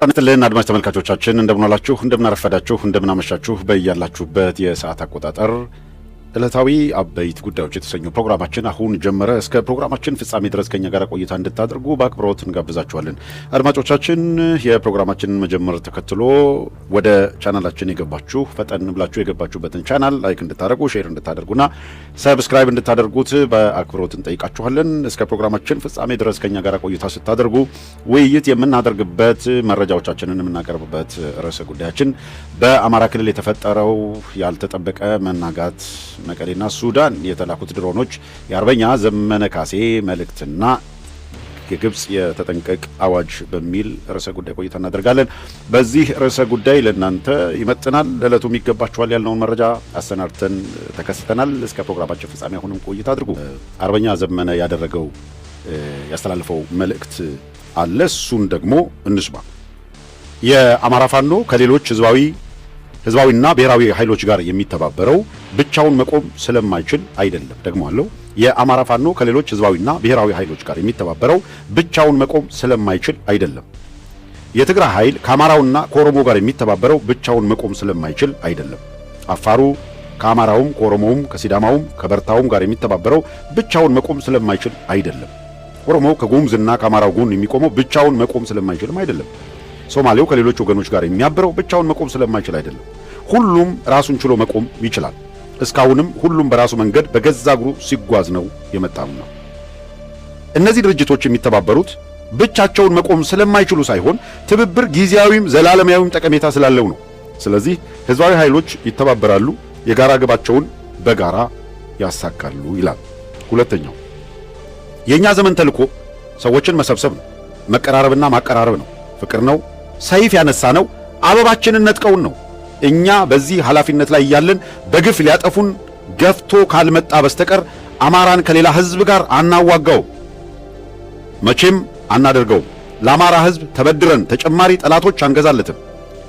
አንተለን አድማጭ ተመልካቾቻችን እንደምን ዋላችሁ እንደምን አረፈዳችሁ እንደምን አመሻችሁ በእያላችሁበት የሰዓት አቆጣጠር ዕለታዊ አበይት ጉዳዮች የተሰኘው ፕሮግራማችን አሁን ጀመረ። እስከ ፕሮግራማችን ፍጻሜ ድረስ ከኛ ጋር ቆይታ እንድታደርጉ በአክብሮት እንጋብዛችኋለን። አድማጮቻችን የፕሮግራማችንን መጀመር ተከትሎ ወደ ቻናላችን የገባችሁ ፈጠን ብላችሁ የገባችሁበትን ቻናል ላይክ እንድታደርጉ ሼር እንድታደርጉና ሰብስክራይብ እንድታደርጉት በአክብሮት እንጠይቃችኋለን። እስከ ፕሮግራማችን ፍጻሜ ድረስ ከኛ ጋር ቆይታ ስታደርጉ ውይይት የምናደርግበት መረጃዎቻችንን የምናቀርብበት ርዕሰ ጉዳያችን በአማራ ክልል የተፈጠረው ያልተጠበቀ መናጋት መቀሌና ሱዳን የተላኩት ድሮኖች የአርበኛ ዘመነ ካሴ መልእክትና የግብጽ የተጠንቀቅ አዋጅ በሚል ርዕሰ ጉዳይ ቆይታ እናደርጋለን። በዚህ ርዕሰ ጉዳይ ለእናንተ ይመጥናል ለዕለቱም ይገባችኋል ያልነውን መረጃ አሰናድተን ተከስተናል። እስከ ፕሮግራማችን ፍጻሜ አሁንም ቆይታ አድርጉ። አርበኛ ዘመነ ያስተላለፈው መልእክት አለ። እሱን ደግሞ እንስማ። የአማራ ፋኖ ከሌሎች ህዝባዊና ብሔራዊ ኃይሎች ጋር የሚተባበረው ብቻውን መቆም ስለማይችል አይደለም። ደግሞ አለው የአማራ ፋኖ ከሌሎች ህዝባዊና ብሔራዊ ኃይሎች ጋር የሚተባበረው ብቻውን መቆም ስለማይችል አይደለም። የትግራይ ኃይል ከአማራውና ከኦሮሞ ጋር የሚተባበረው ብቻውን መቆም ስለማይችል አይደለም። አፋሩ ከአማራውም ከኦሮሞውም ከሲዳማውም ከበርታውም ጋር የሚተባበረው ብቻውን መቆም ስለማይችል አይደለም። ኦሮሞ ከጉሙዝና ከአማራው ጎን የሚቆመው ብቻውን መቆም ስለማይችልም አይደለም። ሶማሌው ከሌሎች ወገኖች ጋር የሚያብረው ብቻውን መቆም ስለማይችል አይደለም። ሁሉም ራሱን ችሎ መቆም ይችላል። እስካሁንም ሁሉም በራሱ መንገድ በገዛ እግሩ ሲጓዝ ነው የመጣው ነው። እነዚህ ድርጅቶች የሚተባበሩት ብቻቸውን መቆም ስለማይችሉ ሳይሆን ትብብር ጊዜያዊም ዘላለማዊም ጠቀሜታ ስላለው ነው። ስለዚህ ህዝባዊ ኃይሎች ይተባበራሉ፣ የጋራ ግባቸውን በጋራ ያሳካሉ ይላል። ሁለተኛው የኛ ዘመን ተልዕኮ ሰዎችን መሰብሰብ ነው፣ መቀራረብና ማቀራረብ ነው፣ ፍቅር ነው፣ ሰይፍ ያነሳ ነው፣ አበባችንን ነጥቀውን ነው። እኛ በዚህ ኃላፊነት ላይ ያለን በግፍ ሊያጠፉን ገፍቶ ካልመጣ በስተቀር አማራን ከሌላ ህዝብ ጋር አናዋጋው፣ መቼም አናደርገው። ለአማራ ህዝብ ተበድረን ተጨማሪ ጠላቶች አንገዛለትም።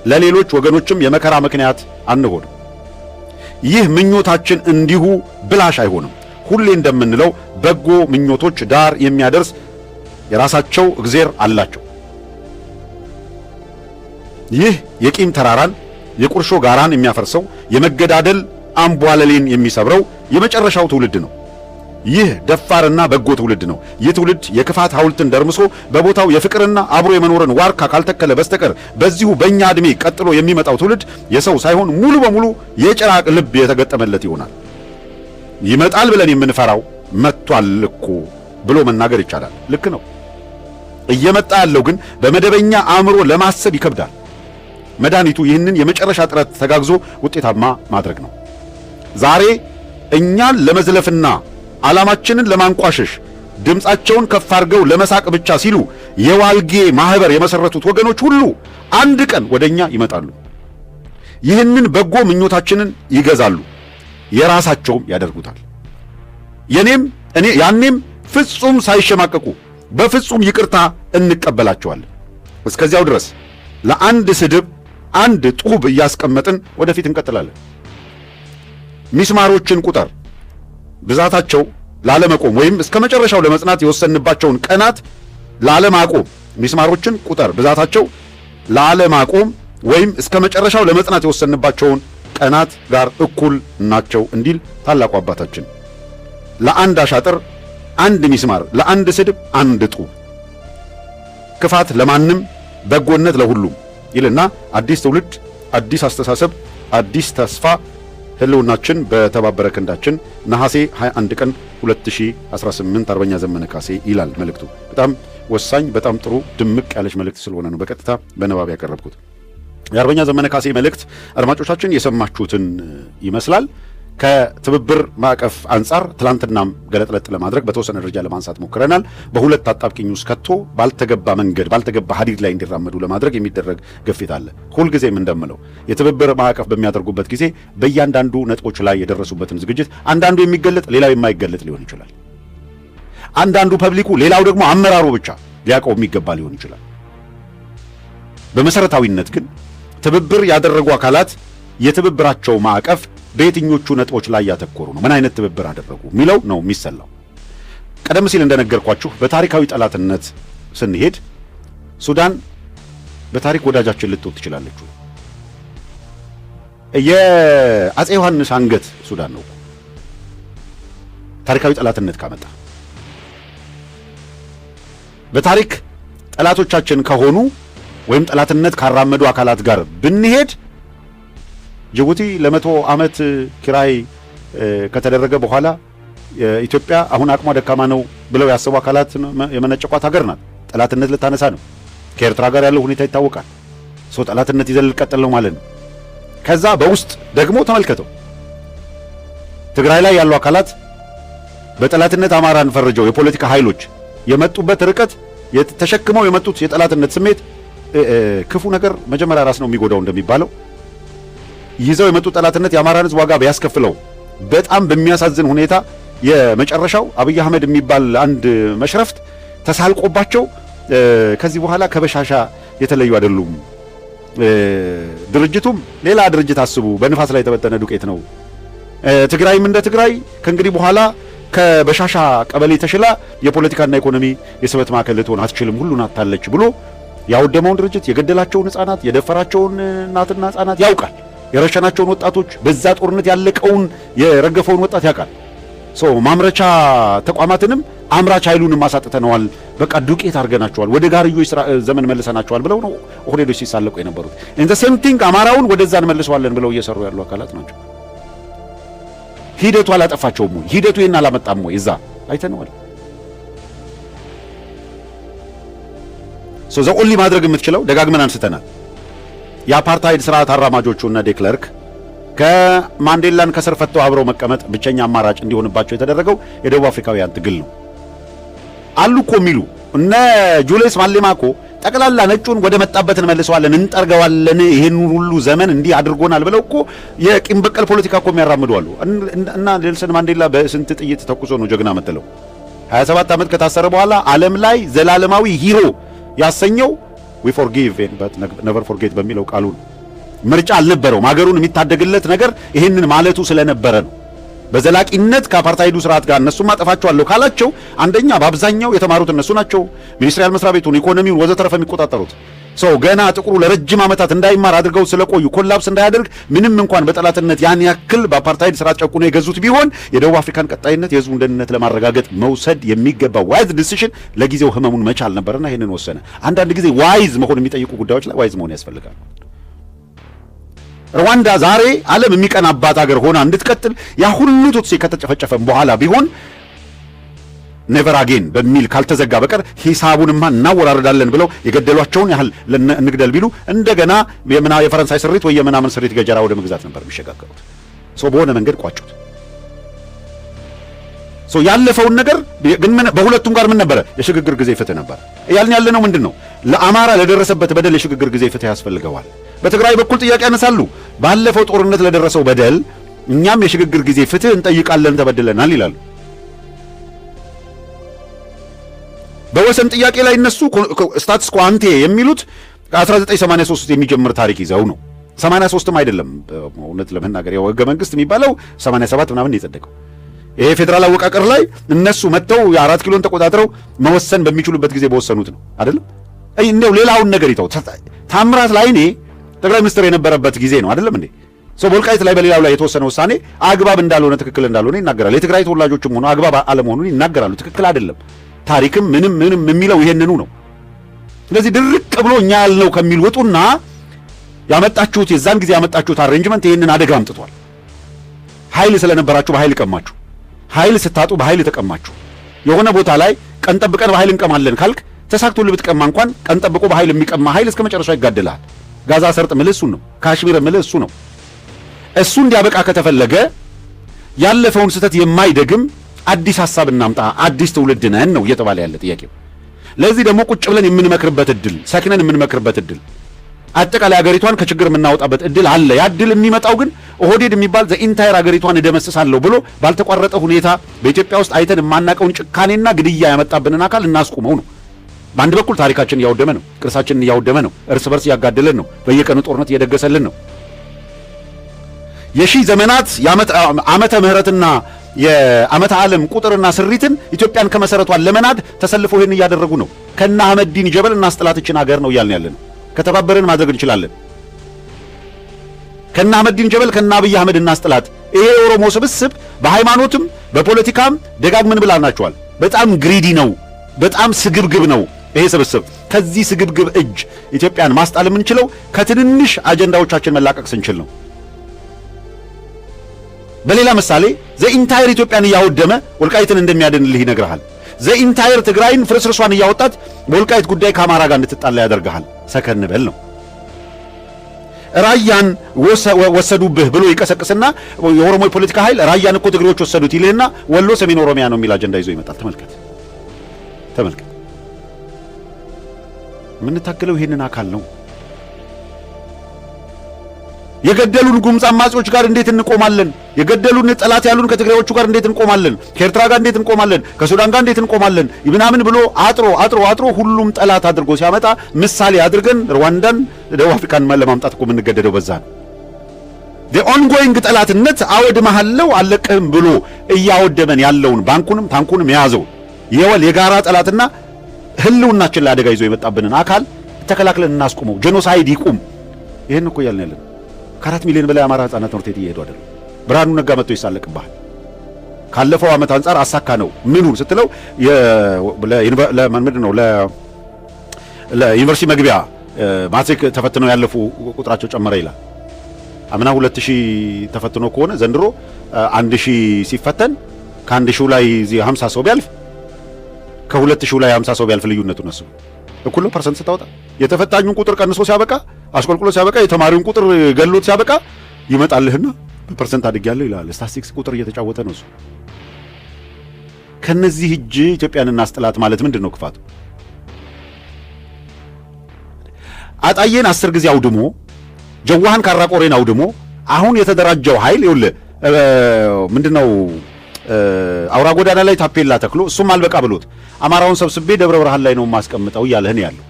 ለሌሎች ወገኖችም የመከራ ምክንያት አንሆንም። ይህ ምኞታችን እንዲሁ ብላሽ አይሆንም። ሁሌ እንደምንለው በጎ ምኞቶች ዳር የሚያደርስ የራሳቸው እግዜር አላቸው። ይህ የቂም ተራራን የቁርሾ ጋራን የሚያፈርሰው የመገዳደል አምቧለሌን የሚሰብረው የመጨረሻው ትውልድ ነው። ይህ ደፋርና በጎ ትውልድ ነው። ይህ ትውልድ የክፋት ሐውልትን ደርምሶ በቦታው የፍቅርና አብሮ የመኖርን ዋርካ ካልተከለ በስተቀር በዚሁ በእኛ ዕድሜ ቀጥሎ የሚመጣው ትውልድ የሰው ሳይሆን ሙሉ በሙሉ የጭራቅ ልብ የተገጠመለት ይሆናል። ይመጣል ብለን የምንፈራው መጥቷል እኮ ብሎ መናገር ይቻላል። ልክ ነው። እየመጣ ያለው ግን በመደበኛ አእምሮ ለማሰብ ይከብዳል። መድኃኒቱ ይህንን የመጨረሻ ጥረት ተጋግዞ ውጤታማ ማድረግ ነው። ዛሬ እኛን ለመዝለፍና ዓላማችንን ለማንቋሸሽ ድምፃቸውን ከፍ አድርገው ለመሳቅ ብቻ ሲሉ የዋልጌ ማህበር የመሰረቱት ወገኖች ሁሉ አንድ ቀን ወደኛ ይመጣሉ። ይህንን በጎ ምኞታችንን ይገዛሉ፣ የራሳቸውም ያደርጉታል። ያኔም ፍጹም ሳይሸማቀቁ በፍጹም ይቅርታ እንቀበላቸዋለን። እስከዚያው ድረስ ለአንድ ስድብ አንድ ጡብ እያስቀመጥን ወደፊት እንቀጥላለን። ሚስማሮችን ቁጥር ብዛታቸው ላለመቆም ወይም እስከ መጨረሻው ለመጽናት የወሰንባቸውን ቀናት ላለማቆም፣ ሚስማሮችን ቁጥር ብዛታቸው ላለማቆም ወይም እስከ መጨረሻው ለመጽናት የወሰንባቸውን ቀናት ጋር እኩል ናቸው እንዲል ታላቁ አባታችን። ለአንድ አሻጥር አንድ ሚስማር፣ ለአንድ ስድብ አንድ ጡብ፣ ክፋት ለማንም በጎነት ለሁሉም ይልና አዲስ ትውልድ፣ አዲስ አስተሳሰብ፣ አዲስ ተስፋ፣ ህልውናችን በተባበረ ክንዳችን። ነሐሴ 21 ቀን 2018 አርበኛ ዘመነ ካሴ ይላል መልእክቱ። በጣም ወሳኝ በጣም ጥሩ ድምቅ ያለች መልእክት ስለሆነ ነው በቀጥታ በንባብ ያቀረብኩት። የአርበኛ ዘመነ ካሴ መልእክት አድማጮቻችን የሰማችሁትን ይመስላል። ከትብብር ማዕቀፍ አንጻር ትላንትናም ገለጥለጥ ለማድረግ በተወሰነ ደረጃ ለማንሳት ሞክረናል። በሁለት አጣብቂኝ ውስጥ ከቶ ባልተገባ መንገድ ባልተገባ ሀዲድ ላይ እንዲራመዱ ለማድረግ የሚደረግ ግፊት አለ። ሁልጊዜም እንደምለው የትብብር ማዕቀፍ በሚያደርጉበት ጊዜ በእያንዳንዱ ነጥቦች ላይ የደረሱበትን ዝግጅት አንዳንዱ የሚገለጥ ሌላው የማይገለጥ ሊሆን ይችላል። አንዳንዱ ፐብሊኩ ሌላው ደግሞ አመራሩ ብቻ ሊያውቀው የሚገባ ሊሆን ይችላል። በመሰረታዊነት ግን ትብብር ያደረጉ አካላት የትብብራቸው ማዕቀፍ በየትኞቹ ነጥቦች ላይ ያተኮሩ ነው፣ ምን አይነት ትብብር አደረጉ የሚለው ነው የሚሰላው። ቀደም ሲል እንደነገርኳችሁ በታሪካዊ ጠላትነት ስንሄድ ሱዳን በታሪክ ወዳጃችን ልትወጥ ትችላለች። የአፄ ዮሐንስ አንገት ሱዳን ነው ታሪካዊ ጠላትነት ካመጣ። በታሪክ ጠላቶቻችን ከሆኑ ወይም ጠላትነት ካራመዱ አካላት ጋር ብንሄድ ጅቡቲ ለ100 ዓመት ኪራይ ከተደረገ በኋላ ኢትዮጵያ አሁን አቅሟ ደካማ ነው ብለው ያሰቡ አካላት የመነጨቋት ሀገር ናት። ጠላትነት ልታነሳ ነው። ከኤርትራ ጋር ያለው ሁኔታ ይታወቃል። ሰው ጠላትነት ይዘል ልቀጥል ነው ማለት ነው። ከዛ በውስጥ ደግሞ ተመልከተው ትግራይ ላይ ያሉ አካላት በጠላትነት አማራን ፈርጀው የፖለቲካ ኃይሎች የመጡበት ርቀት ተሸክመው የመጡት የጠላትነት ስሜት ክፉ ነገር መጀመሪያ ራስ ነው የሚጎዳው እንደሚባለው ይዘው የመጡት ጠላትነት የአማራን ሕዝብ ዋጋ ቢያስከፍለው በጣም በሚያሳዝን ሁኔታ የመጨረሻው አብይ አህመድ የሚባል አንድ መሽረፍት ተሳልቆባቸው ከዚህ በኋላ ከበሻሻ የተለዩ አይደሉም። ድርጅቱም ሌላ ድርጅት አስቡ፣ በንፋስ ላይ የተበተነ ዱቄት ነው። ትግራይም እንደ ትግራይ ከእንግዲህ በኋላ ከበሻሻ ቀበሌ ተሽላ የፖለቲካና ኢኮኖሚ የስበት ማዕከል ልትሆን አትችልም፣ ሁሉን አታለች ብሎ ያወደመውን ድርጅት የገደላቸውን ሕፃናት የደፈራቸውን እናትና ሕፃናት ያውቃል። የረሸናቸውን ወጣቶች በዛ ጦርነት ያለቀውን የረገፈውን ወጣት ያውቃል። ማምረቻ ተቋማትንም አምራች ኃይሉንም አሳጥተነዋል፣ በቃ ዱቄት አድርገናቸዋል፣ ወደ ጋርዮሽ ዘመን መልሰናቸዋል ብለው ነው ኦህዴዶች ሲሳለቁ የነበሩት። ኢን ዘ ሴም ቲንግ አማራውን ወደዛ እንመልሰዋለን ብለው እየሰሩ ያሉ አካላት ናቸው። ሂደቱ አላጠፋቸውም ወይ? ሂደቱ ይሄን አላመጣም ወይ? እዛ አይተነዋል። ዘ ኦንሊ ማድረግ የምትችለው ደጋግመን አንስተናል። የአፓርታይድ ስርዓት አራማጆቹ እና ዴክለርክ ከማንዴላን ከስር ፈተው አብረው መቀመጥ ብቸኛ አማራጭ እንዲሆንባቸው የተደረገው የደቡብ አፍሪካውያን ትግል ነው። አሉ እኮ የሚሉ እነ ጁልየስ ማሌማ እኮ ጠቅላላ ነጩን ወደ መጣበት እንመልሰዋለን፣ እንጠርገዋለን፣ ይሄን ሁሉ ዘመን እንዲህ አድርጎናል ብለው እኮ የቂም በቀል ፖለቲካ እኮ የሚያራምዱ አሉ። እና ኔልሰን ማንዴላ በስንት ጥይት ተኩሶ ነው ጀግና መጥለው 27 ዓመት ከታሰረ በኋላ ዓለም ላይ ዘላለማዊ ሂሮ ያሰኘው we forgive but never forget በሚለው ቃሉ ነው። ምርጫ አልነበረውም። ሀገሩን የሚታደግለት ነገር ይሄንን ማለቱ ስለነበረ ነው። በዘላቂነት ከአፓርታይዱ ስርዓት ጋር እነሱ ማጠፋቸዋለሁ ካላቸው አንደኛ በአብዛኛው የተማሩት እነሱ ናቸው። ሚኒስትሪያል መስሪያ ቤቱን፣ ኢኮኖሚውን ወዘተረፈ የሚቆጣጠሩት ገና ጥቁሩ ለረጅም ዓመታት እንዳይማር አድርገው ስለቆዩ ኮላፕስ እንዳያደርግ ምንም እንኳን በጠላትነት ያን ያክል በአፓርታይድ ስርዓት ጨቁኖ የገዙት ቢሆን የደቡብ አፍሪካን ቀጣይነት የህዝቡን ደህንነት ለማረጋገጥ መውሰድ የሚገባ ዋይዝ ዲሲሽን ለጊዜው ህመሙን መቻል ነበርና ይሄንን ወሰነ። አንዳንድ ጊዜ ዋይዝ መሆን የሚጠይቁ ጉዳዮች ላይ ዋይዝ መሆን ያስፈልጋል። ሩዋንዳ ዛሬ ዓለም የሚቀናባት ሀገር ሆና እንድትቀጥል ያ ሁሉ ቱትሲ ከተጨፈጨፈም በኋላ ቢሆን ኔቨር አጌን በሚል ካልተዘጋ በቀር ሂሳቡንማ እናወራረዳለን ብለው የገደሏቸውን ያህል እንግደል ቢሉ እንደገና የፈረንሳይ ስሪት ወይ የምናምን ስሪት ገጀራ ወደ መግዛት ነበር የሚሸጋገሩት። በሆነ መንገድ ቋጩት። ያለፈውን ነገር ግን በሁለቱም ጋር ምን ነበረ? የሽግግር ጊዜ ፍትህ ነበር። ያልን ያለነው ምንድነው? ለአማራ ለደረሰበት በደል የሽግግር ጊዜ ፍትህ ያስፈልገዋል። በትግራይ በኩል ጥያቄ ያነሳሉ። ባለፈው ጦርነት ለደረሰው በደል እኛም የሽግግር ጊዜ ፍትህ እንጠይቃለን፣ ተበድለናል ይላሉ። በወሰን ጥያቄ ላይ እነሱ ስታትስ ኮ አንቴ የሚሉት ከ1983 የሚጀምር ታሪክ ይዘው ነው። 83ም አይደለም እውነት ለመናገር ያው ህገ መንግስት የሚባለው 87 ምናምን የጸደቀው ይሄ ፌዴራል አወቃቀር ላይ እነሱ መጥተው የ4 ኪሎን ተቆጣጥረው መወሰን በሚችሉበት ጊዜ በወሰኑት ነው አይደለም። እንደው ሌላውን ነገር ይተው። ታምራት ላይኔ ጠቅላይ ሚኒስትር የነበረበት ጊዜ ነው አይደለም እንዴ? በወልቃይት ላይ በሌላው ላይ የተወሰነ ውሳኔ አግባብ እንዳልሆነ ትክክል እንዳልሆነ ይናገራል። የትግራይ ተወላጆችም ሆነ አግባብ አለመሆኑን ይናገራሉ። ትክክል አይደለም። ታሪክም ምንም የሚለው ይሄንኑ ነው። ስለዚህ ድርቅ ብሎ እኛ ያልነው ከሚል ወጡና ያመጣችሁት የዛን ጊዜ ያመጣችሁት አሬንጅመንት ይሄንን አደጋ አምጥቷል። ኃይል ስለነበራችሁ በኃይል ቀማችሁ፣ ኃይል ስታጡ በኃይል ተቀማችሁ። የሆነ ቦታ ላይ ቀን ጠብቀን በኃይል እንቀማለን ካልክ ተሳክቶ ልብትቀማ እንኳን ቀን ጠብቆ በኃይል የሚቀማ ኃይል እስከ መጨረሻው ይጋደላል። ጋዛ ሰርጥ ምልህ እሱ ነው። ካሽሚር ምልህ እሱ ነው። እሱ እንዲያበቃ ከተፈለገ ያለፈውን ስህተት የማይደግም አዲስ ሐሳብ እናምጣ፣ አዲስ ትውልድ ነን ነው እየተባለ ያለ ጥያቄው። ለዚህ ደግሞ ቁጭ ብለን የምንመክርበት እድል፣ ሰክነን የምንመክርበት እድል፣ አጠቃላይ ሀገሪቷን ከችግር የምናወጣበት እድል አለ። ያ እድል የሚመጣው ግን ኦህዴድ የሚባል ዘኢንታየር ሀገሪቷን እደመስሳለሁ ብሎ ባልተቋረጠ ሁኔታ በኢትዮጵያ ውስጥ አይተን የማናቀውን ጭካኔና ግድያ ያመጣብንን አካል እናስቁመው ነው። በአንድ በኩል ታሪካችንን እያወደመ ነው፣ ቅርሳችንን እያወደመ ነው፣ እርስ በርስ እያጋደለን ነው፣ በየቀኑ ጦርነት እየደገሰልን ነው። የሺህ ዘመናት ዓመተ ምህረትና የዓመተ ዓለም ቁጥርና ስሪትን ኢትዮጵያን ከመሰረቷን ለመናድ ተሰልፈው ይሄን እያደረጉ ነው። ከነ አህመድ ዲን ጀበል እናስጥላትችን ሀገር ነው እያልን ያለነው። ከተባበረን ማድረግ እንችላለን። ከነ አህመዲን ጀበል ከነ አብይ አህመድ እናስጥላት። ይሄ የኦሮሞ ስብስብ በሃይማኖትም በፖለቲካም ደጋግመን ብላናቸዋል። በጣም ግሪዲ ነው፣ በጣም ስግብግብ ነው ይሄ ስብስብ። ከዚህ ስግብግብ እጅ ኢትዮጵያን ማስጣል የምንችለው ከትንንሽ አጀንዳዎቻችን መላቀቅ ስንችል ነው። በሌላ ምሳሌ ዘኢንታየር ኢትዮጵያን እያወደመ ወልቃይትን እንደሚያድንልህ ይነግርሃል። ዘኢንታየር ትግራይን ፍርስርሷን እያወጣት በወልቃይት ጉዳይ ከአማራ ጋር እንድትጣላ ያደርግሃል። ሰከን በል ነው። ራያን ወሰዱብህ ብሎ ይቀሰቅስና የኦሮሞ የፖለቲካ ኃይል ራያን እኮ ትግሬዎች ወሰዱት ይልህና ወሎ ሰሜን ኦሮሚያ ነው የሚል አጀንዳ ይዞ ይመጣል። ተመልከት። የምንታገለው ይሄንን አካል ነው። የገደሉን ጉምዝ አማጺዎች ጋር እንዴት እንቆማለን? የገደሉን ጠላት ያሉን ከትግራዮቹ ጋር እንዴት እንቆማለን? ከኤርትራ ጋር እንዴት እንቆማለን? ከሱዳን ጋር እንዴት እንቆማለን? ምናምን ብሎ አጥሮ ሁሉም ጠላት አድርጎ ሲያመጣ ምሳሌ አድርገን ሩዋንዳን፣ ደቡብ አፍሪካን ለማምጣት እኮ የምንገደደው በዛ ነው። ኦንጎይንግ ጠላትነት አወድመሃለሁ አለቅህም ብሎ እያወደመን ያለውን ባንኩንም ታንኩንም የያዘው የጋራ ጠላትና ህልውናችን ላይ አደጋ ይዞ የመጣብንን አካል ተከላክለን እናስቆመው። ጄኖሳይድ ይቁም። ይሄን እኮ እያልን ያለን። ከ4 ሚሊዮን በላይ አማራ ህጻናት ትምህርት ቤት እየሄዱ አይደለም። ብርሃኑ ነጋ መጥቶ ይሳለቅብሃል። ካለፈው ዓመት አንጻር አሳካ ነው ምኑን ስትለው ምንድን ነው ለዩኒቨርሲቲ መግቢያ ማትሪክ ተፈትነው ያለፉ ቁጥራቸው ጨመረ ይላል። አምና 2000 ተፈትኖ ከሆነ ዘንድሮ 1000 ሲፈተን ከ1000 ላይ 50 ሰው ቢያልፍ ከ2000 ላይ 50 ሰው ቢያልፍ ልዩነቱ ነው። እኩል ነው ፐርሰንት ስታወጣ። የተፈታኙን ቁጥር ቀንሶ ሲያበቃ አሽቆልቁሎ ሲያበቃ የተማሪውን ቁጥር ገሎት ሲያበቃ ይመጣልህና በፐርሰንት አድርጌያለሁ ይላል። ስታቲስቲክስ ቁጥር እየተጫወተ ነው እሱ። ከነዚህ እጅ ኢትዮጵያን እናስጥላት ማለት ምንድን ነው ክፋቱ? አጣዬን 10 ጊዜ አውድሞ ጀዋሃን ካራቆሬን አውድሞ አሁን የተደራጀው ኃይል ይኸውልህ ምንድነው አውራ ጎዳና ላይ ታፔላ ተክሎ እሱም አልበቃ ብሎት አማራውን ሰብስቤ ደብረ ብርሃን ላይ ነው ማስቀምጠው እያለህን ያለው።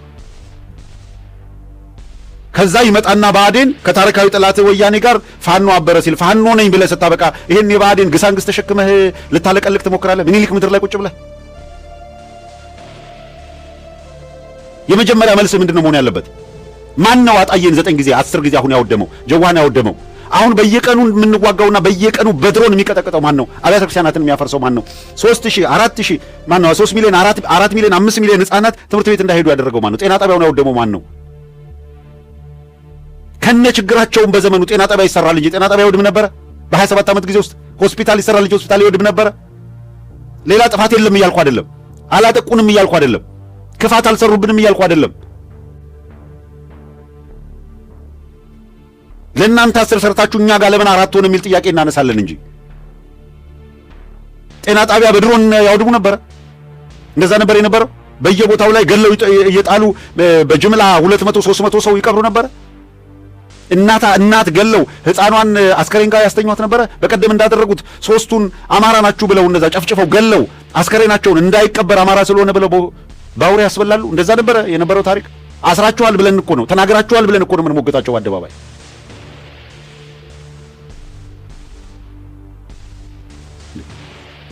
ከዛ ይመጣና ብአዴን ከታሪካዊ ጠላት ወያኔ ጋር ፋኖ አበረ ሲል ፋኖ ነኝ ብለህ ስታበቃ ይሄን የብአዴን ግሳንግስ ተሸክመህ ልታለቀልቅ ትሞክራለህ። ምኒልክ ምድር ላይ ቁጭ ብለህ የመጀመሪያ መልስ ምንድነው መሆን ያለበት? ማን ነው አጣዬን 9 ጊዜ 10 ጊዜ አሁን ያወደመው? ጀዋሃን ያወደመው? አሁን በየቀኑ የምንዋጋውና በየቀኑ በድሮን የሚቀጠቀጠው ማን ነው? አብያተ ክርስቲያናትን የሚያፈርሰው ማን ነው? 3000 4000 ማን ነው? 3 ሚሊዮን 4 ሚሊዮን 5 ሚሊዮን ህፃናት ትምህርት ቤት እንዳይሄዱ ያደረገው ማን ነው? ጤና ጣቢያውን ያወደመው ማን ነው? ከነ ችግራቸውን በዘመኑ ጤና ጣቢያ ይሰራል እንጂ ጤና ጣቢያ ይወድም ነበረ? በ27 ዓመት ጊዜ ውስጥ ሆስፒታል ይሰራል እንጂ ሆስፒታል ይወድም ነበረ? ሌላ ጥፋት የለም እያልኩ አይደለም። አላጠቁንም እያልኩ አይደለም። ክፋት አልሰሩብንም እያልኩ አይደለም። ለእናንተ 10 ሰርታችሁ እኛ ጋር ለምን 4 ሆነ የሚል ጥያቄ እናነሳለን እንጂ ጤና ጣቢያ በድሮን ያወድሙ ነበረ? እንደዛ ነበር የነበረው? በየቦታው ላይ ገለው እየጣሉ በጅምላ 200 300 ሰው ይቀብሩ ነበረ? እናት ገለው ህፃኗን አስከሬን ጋር ያስተኛት ነበረ? በቀደም እንዳደረጉት 3ቱን አማራ ናችሁ ብለው እንደዛ ጨፍጭፈው ገለው አስከሬናቸውን እንዳይቀበር አማራ ስለሆነ ብለው ባውሬ ያስበላሉ። እንደዛ ነበረ የነበረው ታሪክ። አስራችኋል ብለን እኮ ነው ተናግራችኋል ብለን እኮ ነው ምን ሞገታቸው በአደባባይ።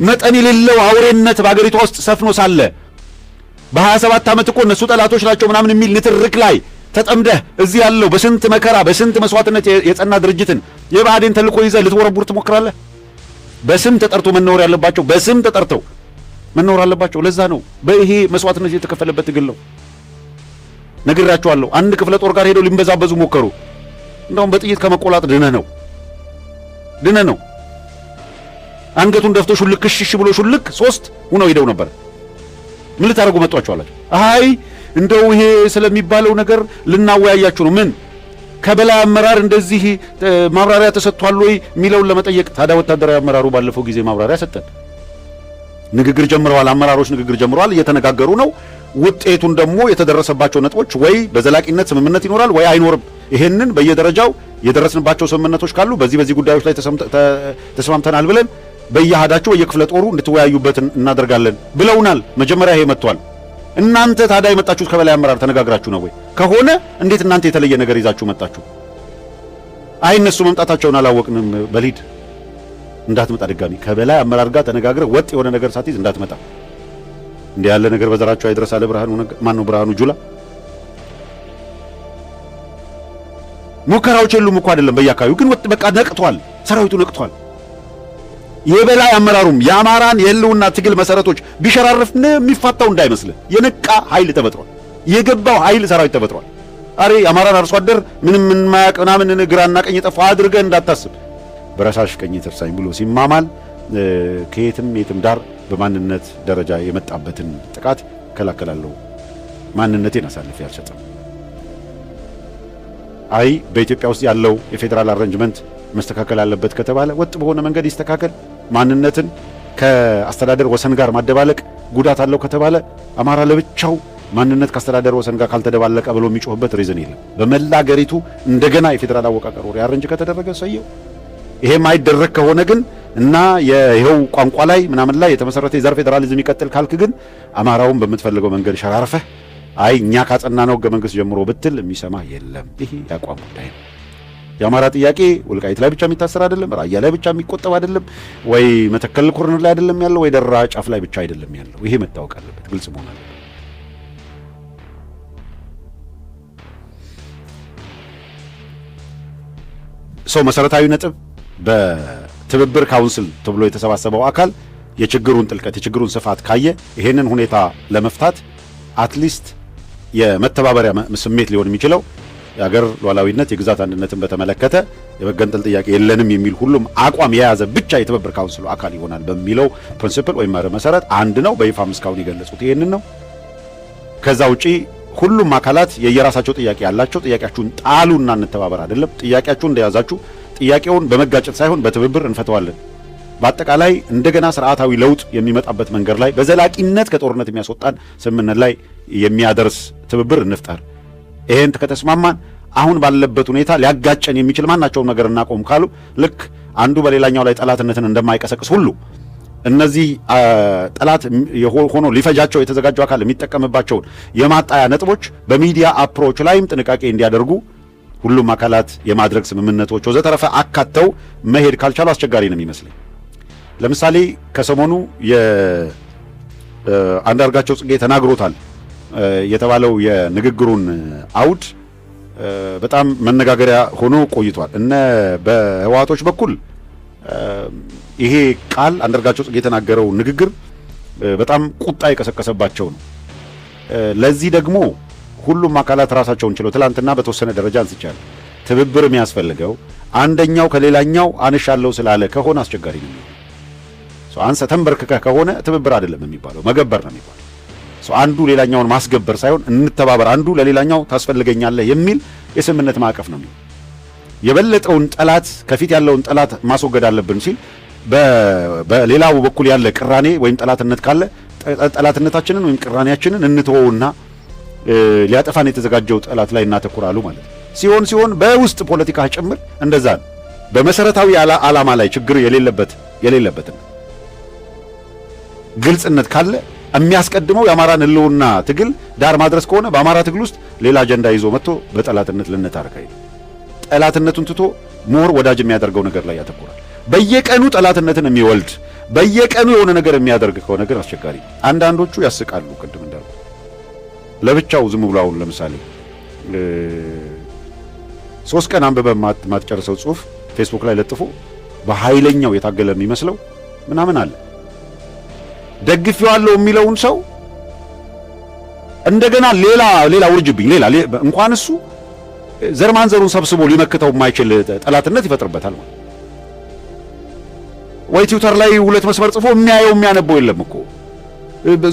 መጠን የሌለው አውሬነት በአገሪቷ ውስጥ ሰፍኖ ሳለ በ27 ዓመት እኮ እነሱ ጠላቶች ናቸው ምናምን የሚል ንትርክ ላይ ተጠምደህ እዚህ ያለው በስንት መከራ በስንት መስዋዕትነት የጸና ድርጅትን የብአዴን ተልእኮ ይዘህ ልትወረቡር ትሞክራለህ? በስም ተጠርቶ መኖር ያለባቸው በስም ተጠርተው መኖር አለባቸው። ለዛ ነው በይሄ መስዋዕትነት የተከፈለበት ትግል ነው። ነግራቸዋለሁ። አንድ ክፍለ ጦር ጋር ሄደው ሊንበዛበዙ ሞከሩ። እንደውም በጥይት ከመቆላጥ ድነህ ነው አንገቱን ደፍቶ ሹልክ ክሽሽ ብሎ ሹልክ 3 ሆነው ሄደው ነበር። ምን ልታረጉ መጣችሁ አላችሁ? አይ እንደው ይሄ ስለሚባለው ነገር ልናወያያችሁ ነው። ምን ከበላይ አመራር እንደዚህ ማብራሪያ ተሰጥቷል ወይ የሚለውን ለመጠየቅ። ታዲያ ወታደራዊ አመራሩ ባለፈው ጊዜ ማብራሪያ ሰጠን። ንግግር ጀምረዋል። አመራሮች ንግግር ጀምረዋል፣ እየተነጋገሩ ነው። ውጤቱን ደግሞ የተደረሰባቸው ነጥቦች ወይ በዘላቂነት ስምምነት ይኖራል ወይ አይኖርም። ይሄንን በየደረጃው የደረስንባቸው ስምምነቶች ካሉ በዚህ ጉዳዮች ላይ ተስማምተናል ብለን በየአሃዳቸው በየክፍለ ጦሩ እንድትወያዩበት እናደርጋለን ብለውናል። መጀመሪያ ይሄ መጥቷል። እናንተ ታዲያ የመጣችሁት ከበላይ አመራር ተነጋግራችሁ ነው ወይ? ከሆነ እንዴት እናንተ የተለየ ነገር ይዛችሁ መጣችሁ? አይ እነሱ መምጣታቸውን አላወቅንም በሊድ እንዳትመጣ ድጋሚ ከበላይ አመራር ጋር ተነጋግረህ ወጥ የሆነ ነገር ሳትይዝ እንዳትመጣ። እንዲህ ያለ ነገር በዘራቸው አይድረስ አለ ብርሃኑ ማን ነው? ብርሃኑ ጁላ ሙከራዎች የሉም እኮ አይደለም በየአካባቢው ግን በቃ ነቅቷል። ሰራዊቱ ነቅቷል። የበላይ አመራሩም የአማራን የህልውና ትግል መሰረቶች ቢሸራርፍ የሚፋታው እንዳይመስል የነቃ ኃይል ተፈጥሯል። የገባው ኃይል ሰራዊት ተፈጥሯል። አሬ አማራን አርሶ አደር ምንም የማያውቅ ምናምን ግራና ቀኝ ጠፋ አድርገህ እንዳታስብ በራሳሽ ቀኝ ተርሳኝ ብሎ ሲማማል ከየትም የትም ዳር በማንነት ደረጃ የመጣበትን ጥቃት ከላከላለሁ። ማንነቴን አሳልፌ አልሰጥም። አይ በኢትዮጵያ ውስጥ ያለው የፌደራል አሬንጅመንት መስተካከል አለበት ከተባለ ወጥ በሆነ መንገድ ይስተካከል። ማንነትን ከአስተዳደር ወሰን ጋር ማደባለቅ ጉዳት አለው ከተባለ አማራ ለብቻው ማንነት ከአስተዳደር ወሰን ጋር ካልተደባለቀ ብሎ የሚጮህበት ሪዝን የለም። በመላ አገሪቱ እንደገና የፌደራል አወቃቀር ሪአሬንጅ ከተደረገ ሰየው። ይሄ ማይደረግ ከሆነ ግን እና ይሄው ቋንቋ ላይ ምናምን ላይ የተመሰረተ የዘር ፌደራሊዝም ይቀጥል ካልክ ግን አማራውን በምትፈልገው መንገድ ሸራርፈህ አይ እኛ ካጸናነው ሕገ መንግስት ጀምሮ ብትል የሚሰማ የለም። ይሄ ያቋም ጉዳይ ነው። የአማራ ጥያቄ ወልቃይት ላይ ብቻ የሚታሰር አይደለም፣ ራያ ላይ ብቻ የሚቆጠብ አይደለም፣ ወይ መተከል ኮርነር ላይ አይደለም ያለው፣ ወይ ደራ ጫፍ ላይ ብቻ አይደለም ያለው። ይሄ መታወቅ አለበት፣ ግልጽ መሆን አለበት። ሰው መሰረታዊ ነጥብ በትብብር ካውንስል ተብሎ የተሰባሰበው አካል የችግሩን ጥልቀት የችግሩን ስፋት ካየ ይሄንን ሁኔታ ለመፍታት አትሊስት የመተባበሪያ ስሜት ሊሆን የሚችለው የሀገር ሉዓላዊነት የግዛት አንድነትን በተመለከተ የመገንጠል ጥያቄ የለንም የሚል ሁሉም አቋም የያዘ ብቻ የትብብር ካውንስሉ አካል ይሆናል በሚለው ፕሪንሲፕል ወይም መሰረት አንድ ነው። በይፋም እስካሁን የገለጹት ይሄንን ነው። ከዛ ውጪ ሁሉም አካላት የየራሳቸው ጥያቄ ያላቸው ጥያቄያችሁን ጣሉና እንተባበር አይደለም። ጥያቄያችሁን እንደያዛችሁ ጥያቄውን በመጋጨት ሳይሆን በትብብር እንፈተዋለን። በአጠቃላይ እንደገና ስርዓታዊ ለውጥ የሚመጣበት መንገድ ላይ በዘላቂነት ከጦርነት የሚያስወጣን ስምምነት ላይ የሚያደርስ ትብብር እንፍጠር። ይሄን ከተስማማን አሁን ባለበት ሁኔታ ሊያጋጨን የሚችል ማናቸውም ነገር እናቆም ካሉ ልክ አንዱ በሌላኛው ላይ ጠላትነትን እንደማይቀሰቅስ ሁሉ እነዚህ ጠላት ሆኖ ሊፈጃቸው የተዘጋጀው አካል የሚጠቀምባቸውን የማጣያ ነጥቦች በሚዲያ አፕሮች ላይም ጥንቃቄ እንዲያደርጉ ሁሉም አካላት የማድረግ ስምምነቶች ወዘተረፈ አካተው መሄድ ካልቻሉ አስቸጋሪ ነው የሚመስለኝ። ለምሳሌ ከሰሞኑ አንዳርጋቸው ጽጌ ተናግሮታል የተባለው የንግግሩን አውድ በጣም መነጋገሪያ ሆኖ ቆይቷል። በህወሓቶች በኩል ይሄ ቃል አንዳርጋቸው ጽጌ የተናገረው ንግግር በጣም ቁጣ የቀሰቀሰባቸው ነው። ለዚህ ደግሞ ሁሉም አካላት ራሳቸውን ችለው ትላንትና በተወሰነ ደረጃ አንስቻለሁ። ትብብር የሚያስፈልገው አንደኛው ከሌላኛው አንሻለው ስላለ ከሆነ አስቸጋሪ ነው። አንሰ ተንበርክከህ ከሆነ ትብብር አይደለም የሚባለው፣ መገበር ነው የሚባለው። አንዱ ሌላኛውን ማስገበር ሳይሆን እንተባበር፣ አንዱ ለሌላኛው ታስፈልገኛለህ የሚል የስምምነት ማዕቀፍ ነው። የበለጠውን ጠላት ከፊት ያለውን ጠላት ማስወገድ አለብን ሲል በሌላው በኩል ያለ ቅራኔ ወይም ጠላትነት ካለ ጠላትነታችንን ወይም ቅራኔያችንን እንተወውና ሊያጠፋን የተዘጋጀው ጠላት ላይ እናተኩራሉ ማለት ነው። ሲሆን በውስጥ ፖለቲካ ጭምር እንደዛ ነው። በመሰረታዊ ዓላማ ላይ ችግር የሌለበት ግልጽነት ካለ የሚያስቀድመው የአማራን ህልውና ትግል ዳር ማድረስ ከሆነ በአማራ ትግል ውስጥ ሌላ አጀንዳ ይዞ መጥቶ በጠላትነት ልንታረካይ ጠላትነቱን ትቶ ሞር ወዳጅ የሚያደርገው ነገር ላይ ያተኩራል። በየቀኑ ጠላትነትን የሚወልድ በየቀኑ የሆነ ነገር የሚያደርግ ከሆነ ግን አስቸጋሪ። አንዳንዶቹ ያስቃሉ። ቅድም እንዳልኩ ለብቻው ዝም ብሎ አሁን ለምሳሌ 3 ቀን አንብበህ ማትጨርሰው ጽሁፍ ፌስቡክ ላይ ለጥፎ በኃይለኛው የታገለ የሚመስለው ምናምን አለ። ደግፌዋለሁ የሚለውን ሰው እንደገና ሌላ ውርጅብኝ ሌላ እንኳን እሱ ዘር ማንዘሩን ሰብስቦ ሊመክተው የማይችል ጠላትነት ይፈጥርበታል። ወይ ትዊተር ላይ 2 መስመር ጽፎ የሚያነበው የለም እኮ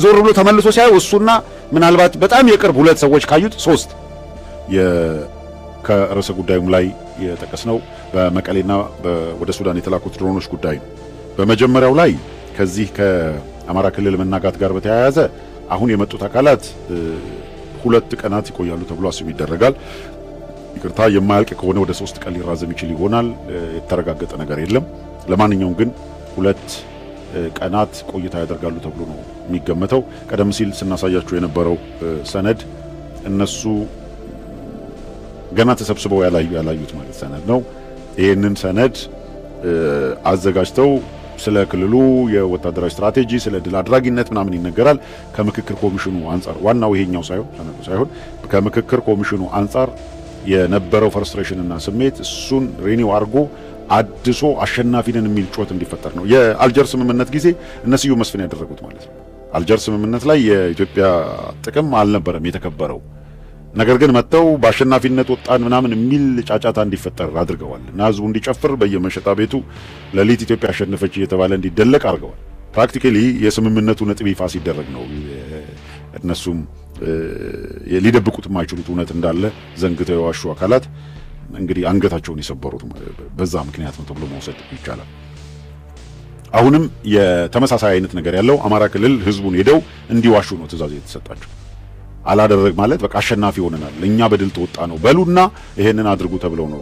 ዞር ብሎ ተመልሶ ሲያየው እሱና ምናልባት በጣም የቅርብ 2 ሰዎች ካዩት 3 ከርዕሰ ጉዳዩም ላይ የጠቀስነው በመቀሌና ወደ ሱዳን የተላኩት ድሮኖች ጉዳይ ነው። በመጀመሪያው ላይ ከዚህ ከአማራ ክልል መናጋት ጋር በተያያዘ አሁን የመጡት አካላት 2 ቀናት ይቆያሉ ተብሎ አስብ ይደረጋል። ይቅርታ የማያልቅ ከሆነ ወደ 3 ቀን ሊራዘም ይችል ይሆናል። የተረጋገጠ ነገር የለም። ለማንኛውም ግን 2 ቀናት ቆይታ ያደርጋሉ ተብሎ ነው የሚገመተው። ቀደም ሲል ስናሳያችሁ የነበረው ሰነድ እነሱ ገና ተሰብስበው ያላዩት ማለት ሰነድ ነው። ይህንን ሰነድ አዘጋጅተው ስለ ክልሉ የወታደራዊ ስትራቴጂ ስለ ድል አድራጊነት ምናምን ይነገራል። ከምክክር ኮሚሽኑ አንጻር ዋናው ይሄኛው ሳይሆን ከምክክር ኮሚሽኑ አንጻር የነበረው ፍርስትሬሽንና ስሜት እሱን ሪኒው አድርጎ አድሶ አሸናፊንን የሚል ጩኸት እንዲፈጠር ነው። የአልጀር ስምምነት ጊዜ እነ ስዩም መስፍን ያደረጉት ማለት ነው። አልጀር ስምምነት ላይ የኢትዮጵያ ጥቅም አልነበረም የተከበረው። ነገር ግን መጥተው በአሸናፊነት ወጣን ምናምን የሚል ጫጫታ እንዲፈጠር አድርገዋል እና ህዝቡ እንዲጨፍር በየመሸጣ ቤቱ ሌሊት ኢትዮጵያ አሸነፈች እየተባለ እንዲደለቅ አድርገዋል። ፕራክቲካሊ የስምምነቱ ነጥብ ይፋ ሲደረግ ነው እነሱም ሊደብቁት የማይችሉት እውነት እንዳለ ዘንግተው የዋሹ አካላት እንግዲህ አንገታቸውን የሰበሩት በዛ ምክንያት ነው ተብሎ መውሰድ ይቻላል። አሁንም የተመሳሳይ አይነት ነገር ያለው አማራ ክልል ህዝቡን ሄደው እንዲዋሹ ነው ትዕዛዝ የተሰጣቸው። አላደረግ ማለት በቃ አሸናፊ ሆነናል እኛ በድል ተወጣ ነው በሉና ይሄንን አድርጉ ተብለው ነው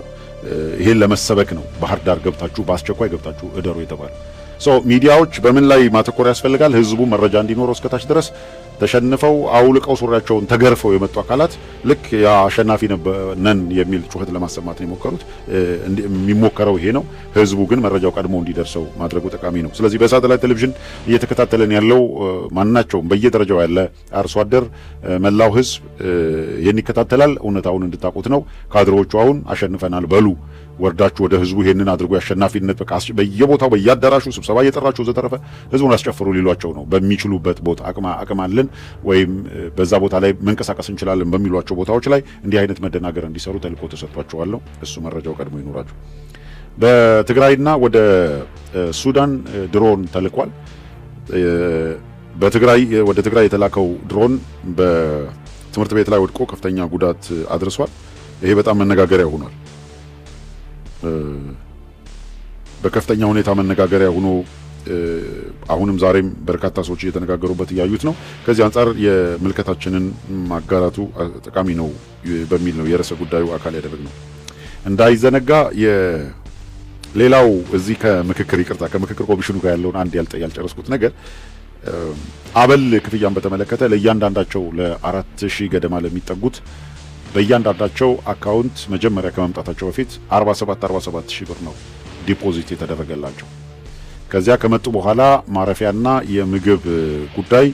ይሄን ለመሰበክ ነው ባህር ዳር ገብታችሁ በአስቸኳይ ገብታችሁ እደሩ የተባለ። ሚዲያዎች በምን ላይ ማተኮር ያስፈልጋል? ህዝቡ መረጃ እንዲኖረው እስከታች ድረስ ተሸንፈው አውልቀው ሱሪያቸውን ተገርፈው የመጡ አካላት ልክ አሸናፊ ነን የሚል ጩኸት ለማሰማት ነው የሞከሩት። የሚሞከረው ይሄ ነው። ህዝቡ ግን መረጃው ቀድሞ እንዲደርሰው ማድረጉ ጠቃሚ ነው። ስለዚህ በሳተላይት ቴሌቪዥን እየተከታተለን ያለው ማናቸውም በየደረጃው ያለ አርሶ አደር መላው ህዝብ ይሄን ይከታተላል። እውነታውን እንድታውቁት ነው። ካድሬዎቹ አሁን አሸንፈናል በሉ ወርዳችሁ ወደ ህዝቡ ይሄንን አድርጎ ያሸናፊነት በቃ በየቦታው በያዳራሹ ስብሰባ እየጠራችሁ ዘተረፈ ህዝቡን አስጨፍሩ ሊሏቸው ነው። በሚችሉበት ቦታ አቅም አለን ወይም በዛ ቦታ ላይ መንቀሳቀስ እንችላለን በሚሏቸው ቦታዎች ላይ እንዲህ አይነት መደናገር እንዲሰሩ ተልእኮ ተሰጥቷቸዋል። እሱ መረጃው ቀድሞ ይኖራችሁ። በትግራይና ወደ ሱዳን ድሮን ተልኳል። ወደ ትግራይ የተላከው ድሮን በትምህርት ቤት ላይ ወድቆ ከፍተኛ ጉዳት አድርሷል። ይሄ በጣም መነጋገሪያ ሆኗል። በከፍተኛ ሁኔታ መነጋገሪያ ሆኖ አሁንም ዛሬም በርካታ ሰዎች እየተነጋገሩበት እያዩት ነው። ከዚህ አንጻር የምልከታችንን ማጋራቱ ጠቃሚ ነው በሚል ነው የርዕሰ ጉዳዩ አካል ያደረግነው። እንዳይዘነጋ ሌላው እዚህ ከምክክር ኮሚሽኑ ጋር ያለውን አንድ ያልጨረስኩት ነገር አበል ክፍያን በተመለከተ ለእያንዳንዳቸው ለ4000 ገደማ ለሚጠጉት በእያንዳንዳቸው አካውንት መጀመሪያ ከመምጣታቸው በፊት 47 ሺህ ብር ነው ዲፖዚት የተደረገላቸው። ከዚያ ከመጡ በኋላ ማረፊያና የምግብ ጉዳይ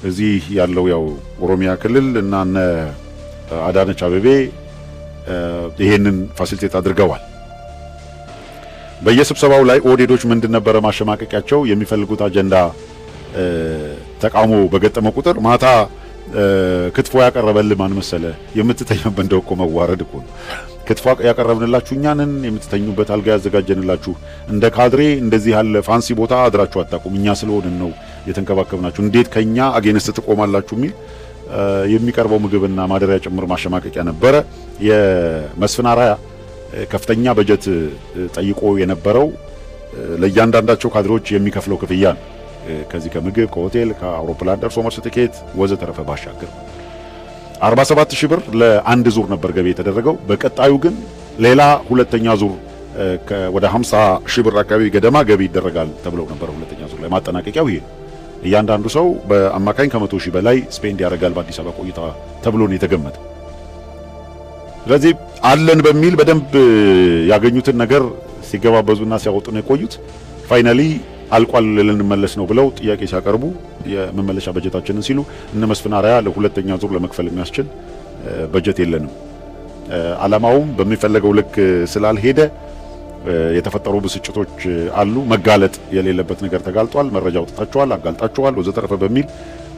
እዚህ ያለው ያው ኦሮሚያ ክልል እና እነ አዳነች አቤቤ ይሄንን ፋሲሊቴት አድርገዋል። በየስብሰባው ላይ ኦህዴዶች ምንድን ነበረ ማሸማቀቂያቸው? የሚፈልጉት አጀንዳ ተቃውሞ በገጠመ ቁጥር ማታ ክትፎ ያቀረበልህ ማን መሰለ? የምትተኙበት እንደው እኮ መዋረድ እኮ ነው። ክትፎ ያቀረብንላችሁ እኛ ነን፣ የምትተኙበት አልጋ ያዘጋጀንላችሁ። እንደ ካድሬ እንደዚህ ያለ ፋንሲ ቦታ አድራችሁ አታውቁም፣ እኛ ስለሆንን ነው የተንከባከብናችሁ። እንዴት ከኛ አጌንስት ትቆማላችሁ? የሚል የሚቀርበው ምግብና ማደሪያ ጭምር ማሸማቀቂያ ነበረ። የመስፍን አርአያ ከፍተኛ በጀት ጠይቆ የነበረው ለእያንዳንዳቸው ካድሬዎች የሚከፍለው ክፍያ ነው። ከዚህ ከምግብ ከሆቴል ከአውሮፕላን ደርሶ መልስ ትኬት ወዘተረፈ ባሻገር 47 ሺህ ብር ለአንድ ዙር ነበር ገቢ የተደረገው። በቀጣዩ ግን ሌላ ሁለተኛ ዙር ወደ 50 ሺህ ብር አካባቢ ገደማ ገቢ ይደረጋል ተብለው ነበር። ሁለተኛ ዙር ላይ ማጠናቀቂያው ይሄ እያንዳንዱ ሰው በአማካኝ ከ100 ሺህ በላይ ስፔንድ ያደርጋል በአዲስ አበባ ቆይታ ተብሎ ነው የተገመተው። ስለዚህ አለን በሚል በደንብ ያገኙትን ነገር ሲገባበዙና ሲያወጡ ነው የቆዩት። ፋይናሊ አልቋል ልንመለስ ነው ብለው ጥያቄ ሲያቀርቡ የመመለሻ በጀታችንን ሲሉ እነ መስፍን አርአያ ለሁለተኛ ዙር ለመክፈል የሚያስችል በጀት የለንም፣ ዓላማውም በሚፈለገው ልክ ስላልሄደ የተፈጠሩ ብስጭቶች አሉ፣ መጋለጥ የሌለበት ነገር ተጋልጧል፣ መረጃ አውጥታችኋል፣ አጋልጣችኋል ወዘተረፈ በሚል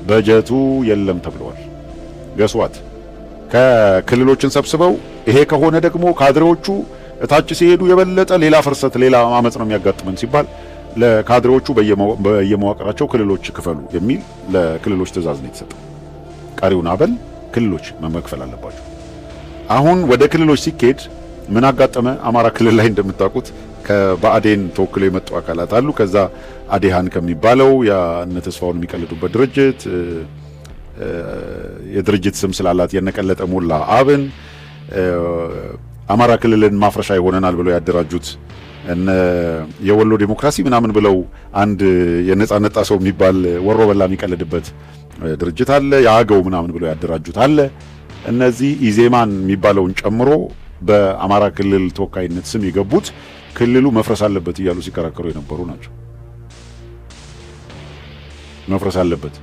በጀቱ የለም ተብለዋል። ገስዋት ከክልሎችን ሰብስበው ይሄ ከሆነ ደግሞ ካድሬዎቹ እታች ሲሄዱ የበለጠ ሌላ ፍርሰት ሌላ አመጽ ነው የሚያጋጥመን ሲባል ለካድሬዎቹ በየመዋቅራቸው ክልሎች ክፈሉ የሚል ለክልሎች ትዕዛዝ ነው የተሰጠው። ቀሪውን አበል ክልሎች መክፈል አለባቸው። አሁን ወደ ክልሎች ሲኬድ ምን አጋጠመ? አማራ ክልል ላይ እንደምታውቁት ከባዕዴን ተወክለው የመጡ አካላት አሉ። ከዛ አዴሃን ከሚባለው ያነ ተስፋውን የሚቀልዱበት ድርጅት የድርጅት ስም ስላላት የነቀለጠ ሞላ አብን አማራ ክልልን ማፍረሻ ይሆነናል ብለው ያደራጁት እነ የወሎ ዲሞክራሲ ምናምን ብለው አንድ የነጻነጣ ሰው የሚባል ወሮ በላ የሚቀልድበት ድርጅት አለ። የአገው ምናምን ብለው ያደራጁት አለ። እነዚህ ኢዜማን የሚባለውን ጨምሮ በአማራ ክልል ተወካይነት ስም የገቡት ክልሉ መፍረስ አለበት እያሉ ሲከራከሩ የነበሩ ናቸው። መፍረስ አለበት።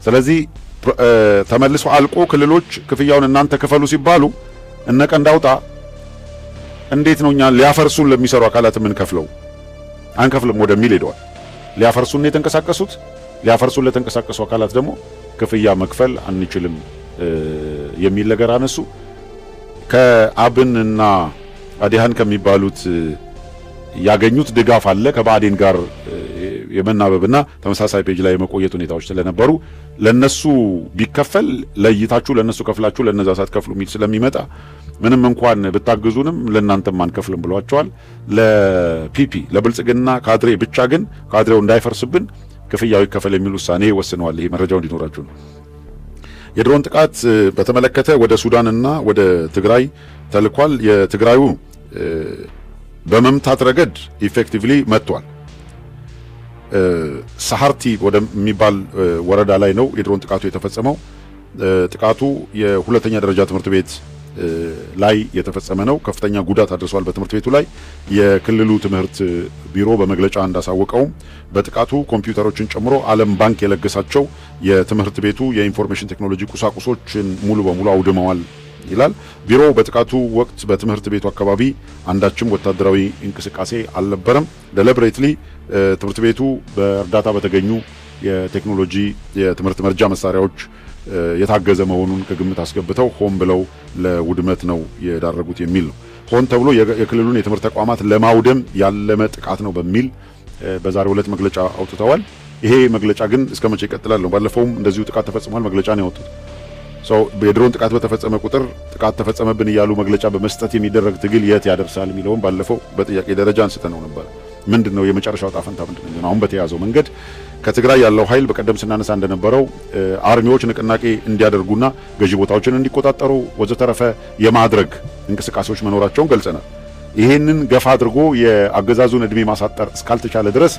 ስለዚህ ተመልሶ አልቆ ክልሎች ክፍያውን እናንተ ክፈሉ ሲባሉ እነ ቀንዳውጣ እንዴት ነው እኛ ሊያፈርሱን ለሚሰሩ አካላት ምን ከፍለው አንከፍልም ወደሚል ሄደዋል። ሊያፈርሱን የተንቀሳቀሱት ሊያፈርሱን ለተንቀሳቀሱ አካላት ደግሞ ክፍያ መክፈል አንችልም የሚል ነገር አነሱ። ከአብንና አዲሃን ከሚባሉት ያገኙት ድጋፍ አለ። ከባዕዴን ጋር የመናበብና ተመሳሳይ ፔጅ ላይ የመቆየት ሁኔታዎች ስለነበሩ ለነሱ ቢከፈል ለይታችሁ ለነሱ ከፍላችሁ ለነዛ ሳትከፍሉ ሚል ስለሚመጣ ምንም እንኳን ብታግዙንም ለናንተም አንከፍልም ብሏቸዋል። ለፒፒ ለብልጽግና ካድሬ ብቻ ግን ካድሬው እንዳይፈርስብን ክፍያው ይከፈል የሚል ውሳኔ ወስነዋል። ይሄ መረጃው እንዲኖራችሁ ነው። የድሮን ጥቃት በተመለከተ ወደ ሱዳንና ወደ ትግራይ ተልኳል። የትግራዩ በመምታት ረገድ ኢፌክቲቭሊ መጥቷል። ሳሃርቲ ወደሚባል ወረዳ ላይ ነው የድሮን ጥቃቱ የተፈጸመው። ጥቃቱ የሁለተኛ ደረጃ ትምህርት ቤት ላይ የተፈጸመ ነው። ከፍተኛ ጉዳት አድርሷል በትምህርት ቤቱ ላይ። የክልሉ ትምህርት ቢሮ በመግለጫ እንዳሳወቀው በጥቃቱ ኮምፒውተሮችን ጨምሮ ዓለም ባንክ የለገሳቸው የትምህርት ቤቱ የኢንፎርሜሽን ቴክኖሎጂ ቁሳቁሶችን ሙሉ በሙሉ አውድመዋል ይላል። ቢሮው በጥቃቱ ወቅት በትምህርት ቤቱ አካባቢ አንዳችም ወታደራዊ እንቅስቃሴ አልነበረም። ደሊብሬትሊ ትምህርት ቤቱ በእርዳታ በተገኙ የቴክኖሎጂ የትምህርት መርጃ መሳሪያዎች የታገዘ መሆኑን ከግምት አስገብተው ሆን ብለው ለውድመት ነው የዳረጉት የሚል ነው። ሆን ተብሎ የክልሉን የትምህርት ተቋማት ለማውደም ያለመ ጥቃት ነው በሚል በዛሬው ዕለት መግለጫ አውጥተዋል። ይሄ መግለጫ ግን እስከመቼ ይቀጥላል ነው። ባለፈውም እንደዚሁ ጥቃት ተፈጽሟል መግለጫ ነው ያወጡት። የድሮን ጥቃት በተፈጸመ ቁጥር ጥቃት ተፈጸመብን እያሉ መግለጫ በመስጠት የሚደረግ ትግል የት ያደርሳል የሚለውን ባለፈው በጥያቄ ደረጃ አንስተነው ነበር። ምንድነው የመጨረሻው ጣፈንታ ምንድነው? አሁን በተያዘው መንገድ ከትግራይ ያለው ኃይል በቀደም ስናነሳ እንደነበረው አርሚዎች ንቅናቄ እንዲያደርጉና ገዢ ቦታዎችን እንዲቆጣጠሩ ወዘተረፈ የማድረግ እንቅስቃሴዎች መኖራቸውን ገልጸናል። ይሄንን ገፋ አድርጎ የአገዛዙን እድሜ ማሳጠር እስካልተቻለ ድረስ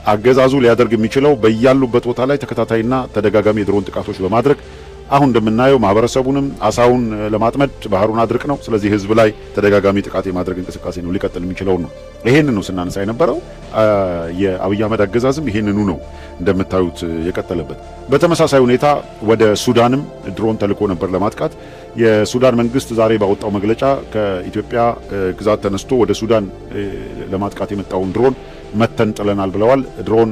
አገዛዙ ሊያደርግ የሚችለው በያሉበት ቦታ ላይ ተከታታይና ተደጋጋሚ የድሮን ጥቃቶች በማድረግ አሁን እንደምናየው ማህበረሰቡንም አሳውን ለማጥመድ ባህሩን አድርቅ ነው። ስለዚህ ህዝብ ላይ ተደጋጋሚ ጥቃት የማድረግ እንቅስቃሴ ነው ሊቀጥል የሚችለው ነው። ይሄንን ነው ስናነሳ የነበረው። የአብይ አህመድ አገዛዝም ይሄንኑ ነው እንደምታዩት የቀጠለበት። በተመሳሳይ ሁኔታ ወደ ሱዳንም ድሮን ተልኮ ነበር ለማጥቃት። የሱዳን መንግስት ዛሬ ባወጣው መግለጫ ከኢትዮጵያ ግዛት ተነስቶ ወደ ሱዳን ለማጥቃት የመጣውን ድሮን መተን ጥለናል ብለዋል። ድሮን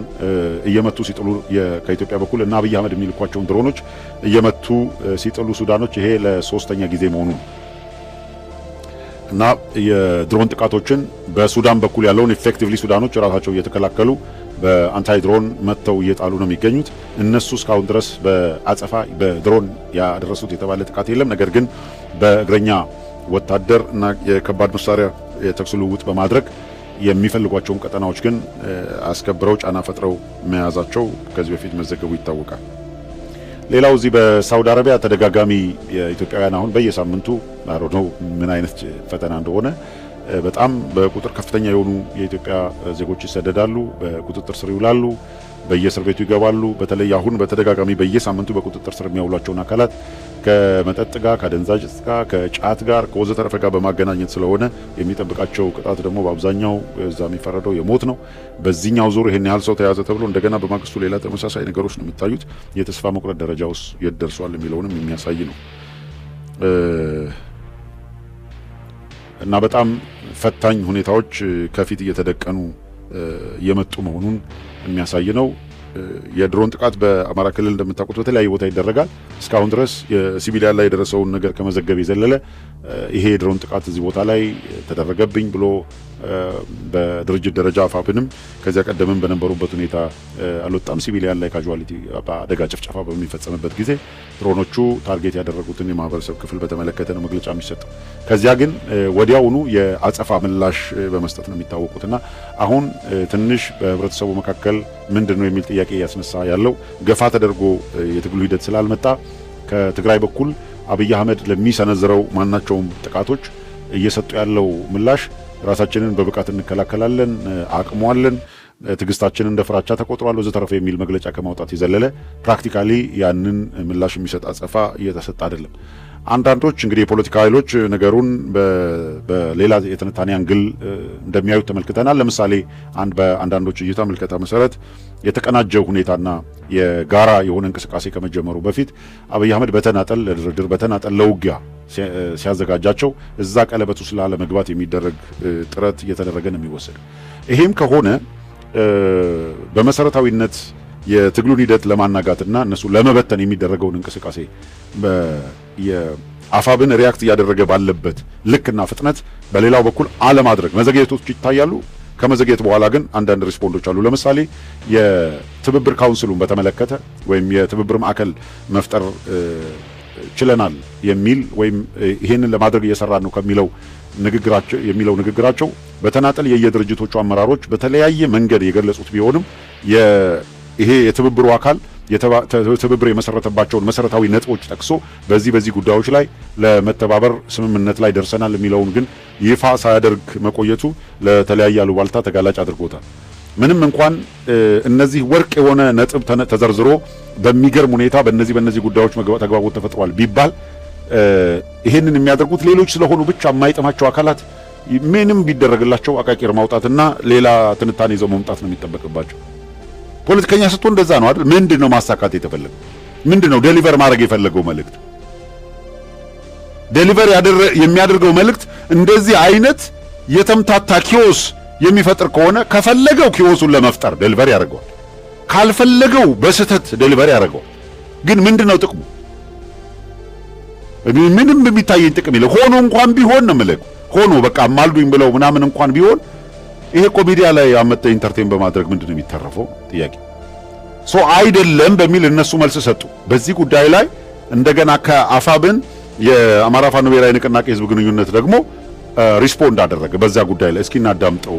እየመቱ ሲጥሉ ከኢትዮጵያ በኩል እና አብይ አህመድ የሚልኳቸውን ድሮኖች እየመቱ ሲጥሉ ሱዳኖች ይሄ ለሶስተኛ ጊዜ መሆኑ ነው እና የድሮን ጥቃቶችን በሱዳን በኩል ያለውን ኢፌክቲቭሊ ሱዳኖች ራሳቸው እየተከላከሉ በአንታይ ድሮን መተው እየጣሉ ነው የሚገኙት። እነሱ እስካሁን ድረስ በአጸፋ በድሮን ያደረሱት የተባለ ጥቃት የለም። ነገር ግን በእግረኛ ወታደር እና የከባድ መሳሪያ የተኩስ ልውውጥ በማድረግ የሚፈልጓቸውን ቀጠናዎች ግን አስከብረው ጫና ፈጥረው መያዛቸው ከዚህ በፊት መዘገቡ ይታወቃል። ሌላው እዚህ በሳውዲ አረቢያ ተደጋጋሚ የኢትዮጵያውያን አሁን በየሳምንቱ ነው ምን አይነት ፈተና እንደሆነ በጣም በቁጥር ከፍተኛ የሆኑ የኢትዮጵያ ዜጎች ይሰደዳሉ፣ በቁጥጥር ስር ይውላሉ፣ በየእስር ቤቱ ይገባሉ። በተለይ አሁን በተደጋጋሚ በየሳምንቱ በቁጥጥር ስር የሚያውሏቸውን አካላት ከመጠጥ ጋር፣ ከአደንዛዥ ዕፅ ጋር፣ ከጫት ጋር፣ ከወዘተረፈ ጋር በማገናኘት ስለሆነ የሚጠብቃቸው ቅጣት ደግሞ በአብዛኛው እዛ የሚፈረደው የሞት ነው። በዚህኛው ዙር ይሄን ያህል ሰው ተያዘ ተብሎ እንደገና በማግስቱ ሌላ ተመሳሳይ ነገሮች ነው የሚታዩት። የተስፋ መቁረጥ ደረጃ ውስጥ የት ደርሷል የሚለውንም የሚያሳይ ነው እና በጣም ፈታኝ ሁኔታዎች ከፊት እየተደቀኑ የመጡ መሆኑን የሚያሳይ ነው። የድሮን ጥቃት በአማራ ክልል እንደምታውቁት በተለያየ ቦታ ይደረጋል። እስካሁን ድረስ የሲቪሊያን ላይ የደረሰውን ነገር ከመዘገብ የዘለለ ይሄ የድሮን ጥቃት እዚህ ቦታ ላይ ተደረገብኝ ብሎ በድርጅት ደረጃ አፋብንም ከዚያ ቀደምም በነበሩበት ሁኔታ አልወጣም። ሲቪሊያን ላይ ካጁዋሊቲ በአደጋ ጭፍጨፋ በሚፈጸምበት ጊዜ ድሮኖቹ ታርጌት ያደረጉትን የማህበረሰብ ክፍል በተመለከተ ነው መግለጫ የሚሰጠው። ከዚያ ግን ወዲያውኑ የአጸፋ ምላሽ በመስጠት ነው የሚታወቁትና አሁን ትንሽ በህብረተሰቡ መካከል ምንድነው የሚል ጥያቄ ያስነሳ ያለው ገፋ ተደርጎ የትግሉ ሂደት ስላልመጣ ከትግራይ በኩል አብይ አህመድ ለሚሰነዝረው ማናቸውም ጥቃቶች እየሰጡ ያለው ምላሽ ራሳችንን በብቃት እንከላከላለን፣ አቅሟለን፣ ትግስታችንን እንደ ፍራቻ ተቆጥሯል ወዘተረፈ የሚል መግለጫ ከማውጣት የዘለለ ፕራክቲካሊ ያንን ምላሽ የሚሰጥ አጸፋ እየተሰጠ አይደለም። አንዳንዶች እንግዲህ የፖለቲካ ኃይሎች ነገሩን በሌላ የትንታኔ አንግል እንደሚያዩት ተመልክተናል። ለምሳሌ በአንዳንዶች እይታ ምልከታ መሰረት የተቀናጀ ሁኔታና የጋራ የሆነ እንቅስቃሴ ከመጀመሩ በፊት አብይ አህመድ በተናጠል ለድርድር በተናጠል ለውጊያ ሲያዘጋጃቸው እዛ ቀለበት ውስጥ ላለመግባት የሚደረግ ጥረት እየተደረገ ነው የሚወሰድ። ይሄም ከሆነ በመሰረታዊነት የትግሉን ሂደት ለማናጋትና እነሱ ለመበተን የሚደረገውን እንቅስቃሴ የአፋብን ሪያክት እያደረገ ባለበት ልክና ፍጥነት በሌላው በኩል አለማድረግ መዘግየቶች ይታያሉ። ከመዘግየት በኋላ ግን አንዳንድ ሪስፖንዶች አሉ። ለምሳሌ የትብብር ካውንስሉን በተመለከተ ወይም የትብብር ማዕከል መፍጠር ችለናል የሚል ወይም ይሄንን ለማድረግ እየሰራን ነው ከሚለው ንግግራቸው በተናጠል የየድርጅቶቹ አመራሮች በተለያየ መንገድ የገለጹት ቢሆንም ይሄ የትብብሩ አካል ትብብር የመሰረተባቸውን መሰረታዊ ነጥቦች ጠቅሶ በዚህ ጉዳዮች ላይ ለመተባበር ስምምነት ላይ ደርሰናል የሚለውን ግን ይፋ ሳያደርግ መቆየቱ ለተለያየ አሉባልታ ተጋላጭ አድርጎታል። ምንም እንኳን እነዚህ ወርቅ የሆነ ነጥብ ተዘርዝሮ በሚገርም ሁኔታ በእነዚህ ጉዳዮች ተግባቦት ተፈጥሯል ቢባል ይሄንን የሚያደርጉት ሌሎች ስለሆኑ ብቻ የማይጠማቸው አካላት ምንም ቢደረግላቸው አቃቂር ማውጣትና ሌላ ትንታኔ ይዘው መምጣት ነው የሚጠበቅባቸው። ፖለቲከኛ ስትሆን እንደዛ ነው አይደል? ምንድነው ማሳካት የተፈለገው? ምንድነው ዴሊቨር ማድረግ የፈለገው መልእክት? ዴሊቨር የሚያደርገው መልእክት እንደዚህ አይነት የተምታታ ኪዮስ የሚፈጥር ከሆነ ከፈለገው ኪዮሱን ለመፍጠር ዴሊቨር ያደርገዋል፣ ካልፈለገው በስህተት ዴሊቨር ያደርገዋል። ግን ምንድነው ጥቅሙ? ምንም የሚታየኝ ጥቅም የለም። ሆኖ እንኳን ቢሆን ነው የምልህ፣ ሆኖ በቃ ማልዱኝ ብለው ምናምን እንኳን ቢሆን ይሄ እኮ ሚዲያ ላይ አመጣ ኢንተርቴን በማድረግ ምንድነው የሚተረፈው? ጥያቄ አይደለም በሚል እነሱ መልስ ሰጡ። በዚህ ጉዳይ ላይ እንደገና ከአፋብን የአማራ ፋኖ ብሔራዊ ንቅናቄ ህዝብ ግንኙነት ደግሞ ሪስፖንድ አደረገ በዛ ጉዳይ ላይ። እስኪ እናዳምጠው።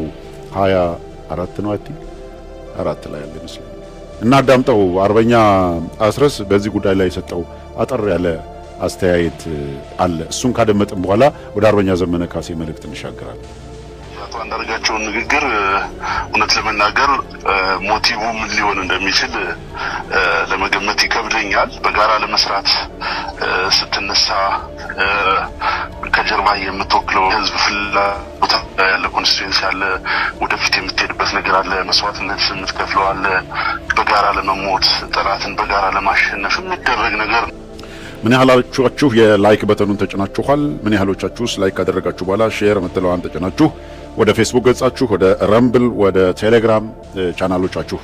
24 ነው አይደል? 4 ላይ ያለ ይመስላል። እናዳምጠው። አርበኛ አስረስ በዚህ ጉዳይ ላይ የሰጠው አጠር ያለ አስተያየት አለ። እሱን ካደመጥን በኋላ ወደ አርበኛ ዘመነ ካሴ መልእክት እንሻገራለን። አቶ አንዳርጋቸው ንግግር እውነት ለመናገር ሞቲቭ ምን ሊሆን እንደሚችል ለመገመት ይከብደኛል። በጋራ ለመስራት ስትነሳ ከጀርባ የምትወክለው ህዝብ ፍላጎት ያለ ኮንስቲትዩንሲ ያለ ወደፊት የምትሄድበት ነገር አለ፣ መስዋዕትነት የምትከፍለው አለ። በጋራ ለመሞት ጠላትን በጋራ ለማሸነፍ የሚደረግ ነገር። ምን ያህሎቻችሁ የላይክ በተኑን ተጭናችኋል? ምን ያህሎቻችሁስ ላይክ ካደረጋችሁ በኋላ ሼር መተላዋን ተጭናችሁ ወደ ፌስቡክ ገጻችሁ፣ ወደ ረምብል፣ ወደ ቴሌግራም ቻናሎቻችሁ፣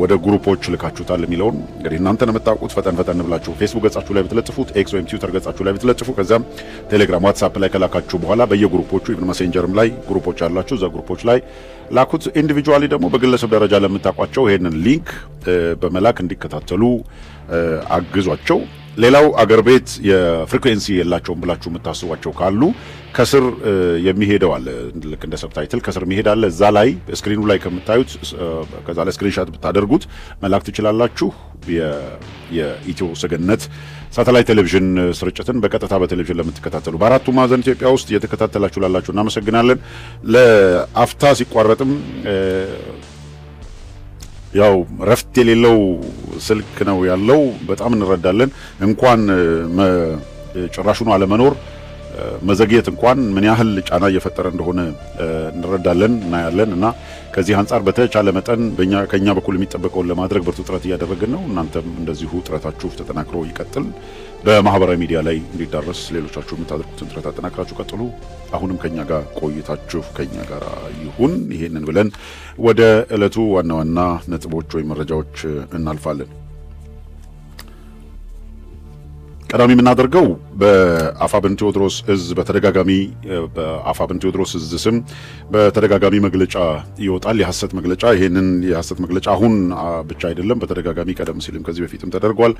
ወደ ግሩፖች ልካችሁታል የሚለውን እንግዲህ እናንተ ነው የምታውቁት። ፈጠን ብላችሁ ፌስቡክ ገጻችሁ ላይ ብትለጥፉት፣ ኤክስ ወይም ትዊተር ገጻችሁ ላይ ብትለጥፉ፣ ከዛም ቴሌግራም፣ ዋትስአፕ ላይ ከላካችሁ በኋላ በየግሩፖቹ ኢቭን ሜሴንጀርም ላይ ግሩፖች አላችሁ፣ እዛ ግሩፖች ላይ ላኩት። ኢንዲቪጁዋሊ ደግሞ በግለሰብ ደረጃ ለምታውቋቸው ይሄንን ሊንክ በመላክ እንዲከታተሉ አግዟቸው። ሌላው አገር ቤት የፍሪኩዌንሲ የላቸውም ብላችሁ የምታስቧቸው ካሉ ከስር የሚሄደው አለ፣ ልክ እንደ ሰብታይትል ከስር የሚሄድ አለ። እዛ ላይ ስክሪኑ ላይ ከምታዩት ከዛ ላይ ስክሪንሻት ብታደርጉት መላክ ትችላላችሁ። የኢትዮ ሰገነት ሳተላይት ቴሌቪዥን ስርጭትን በቀጥታ በቴሌቪዥን ለምትከታተሉ በአራቱ ማዕዘን ኢትዮጵያ ውስጥ እየተከታተላችሁ ላላችሁ እናመሰግናለን። ለአፍታ ሲቋረጥም ያው ረፍት የሌለው ስልክ ነው ያለው። በጣም እንረዳለን። እንኳን ጭራሹኑ አለመኖር መዘግየት እንኳን ምን ያህል ጫና እየፈጠረ እንደሆነ እንረዳለን እናያለን። እና ከዚህ አንጻር በተቻለ መጠን ከኛ በኩል የሚጠበቀውን ለማድረግ ብርቱ ጥረት እያደረግን ነው። እናንተም እንደዚሁ ጥረታችሁ ተጠናክሮ ይቀጥል። በማህበራዊ ሚዲያ ላይ እንዲዳረስ ሌሎቻችሁ የምታደርጉትን ጥረት አጠናክራችሁ ቀጥሉ። አሁንም ከኛ ጋር ቆይታችሁ ከኛ ጋር ይሁን። ይሄንን ብለን ወደ ዕለቱ ዋና ዋና ነጥቦች ወይም መረጃዎች እናልፋለን። ቀዳሚ የምናደርገው በአፋብን ቴዎድሮስ እዝ በአፋብን ቴዎድሮስ እዝ ስም በተደጋጋሚ መግለጫ ይወጣል፣ የሐሰት መግለጫ። ይሄንን የሐሰት መግለጫ አሁን ብቻ አይደለም፣ በተደጋጋሚ ቀደም ሲልም ከዚህ በፊትም ተደርጓል።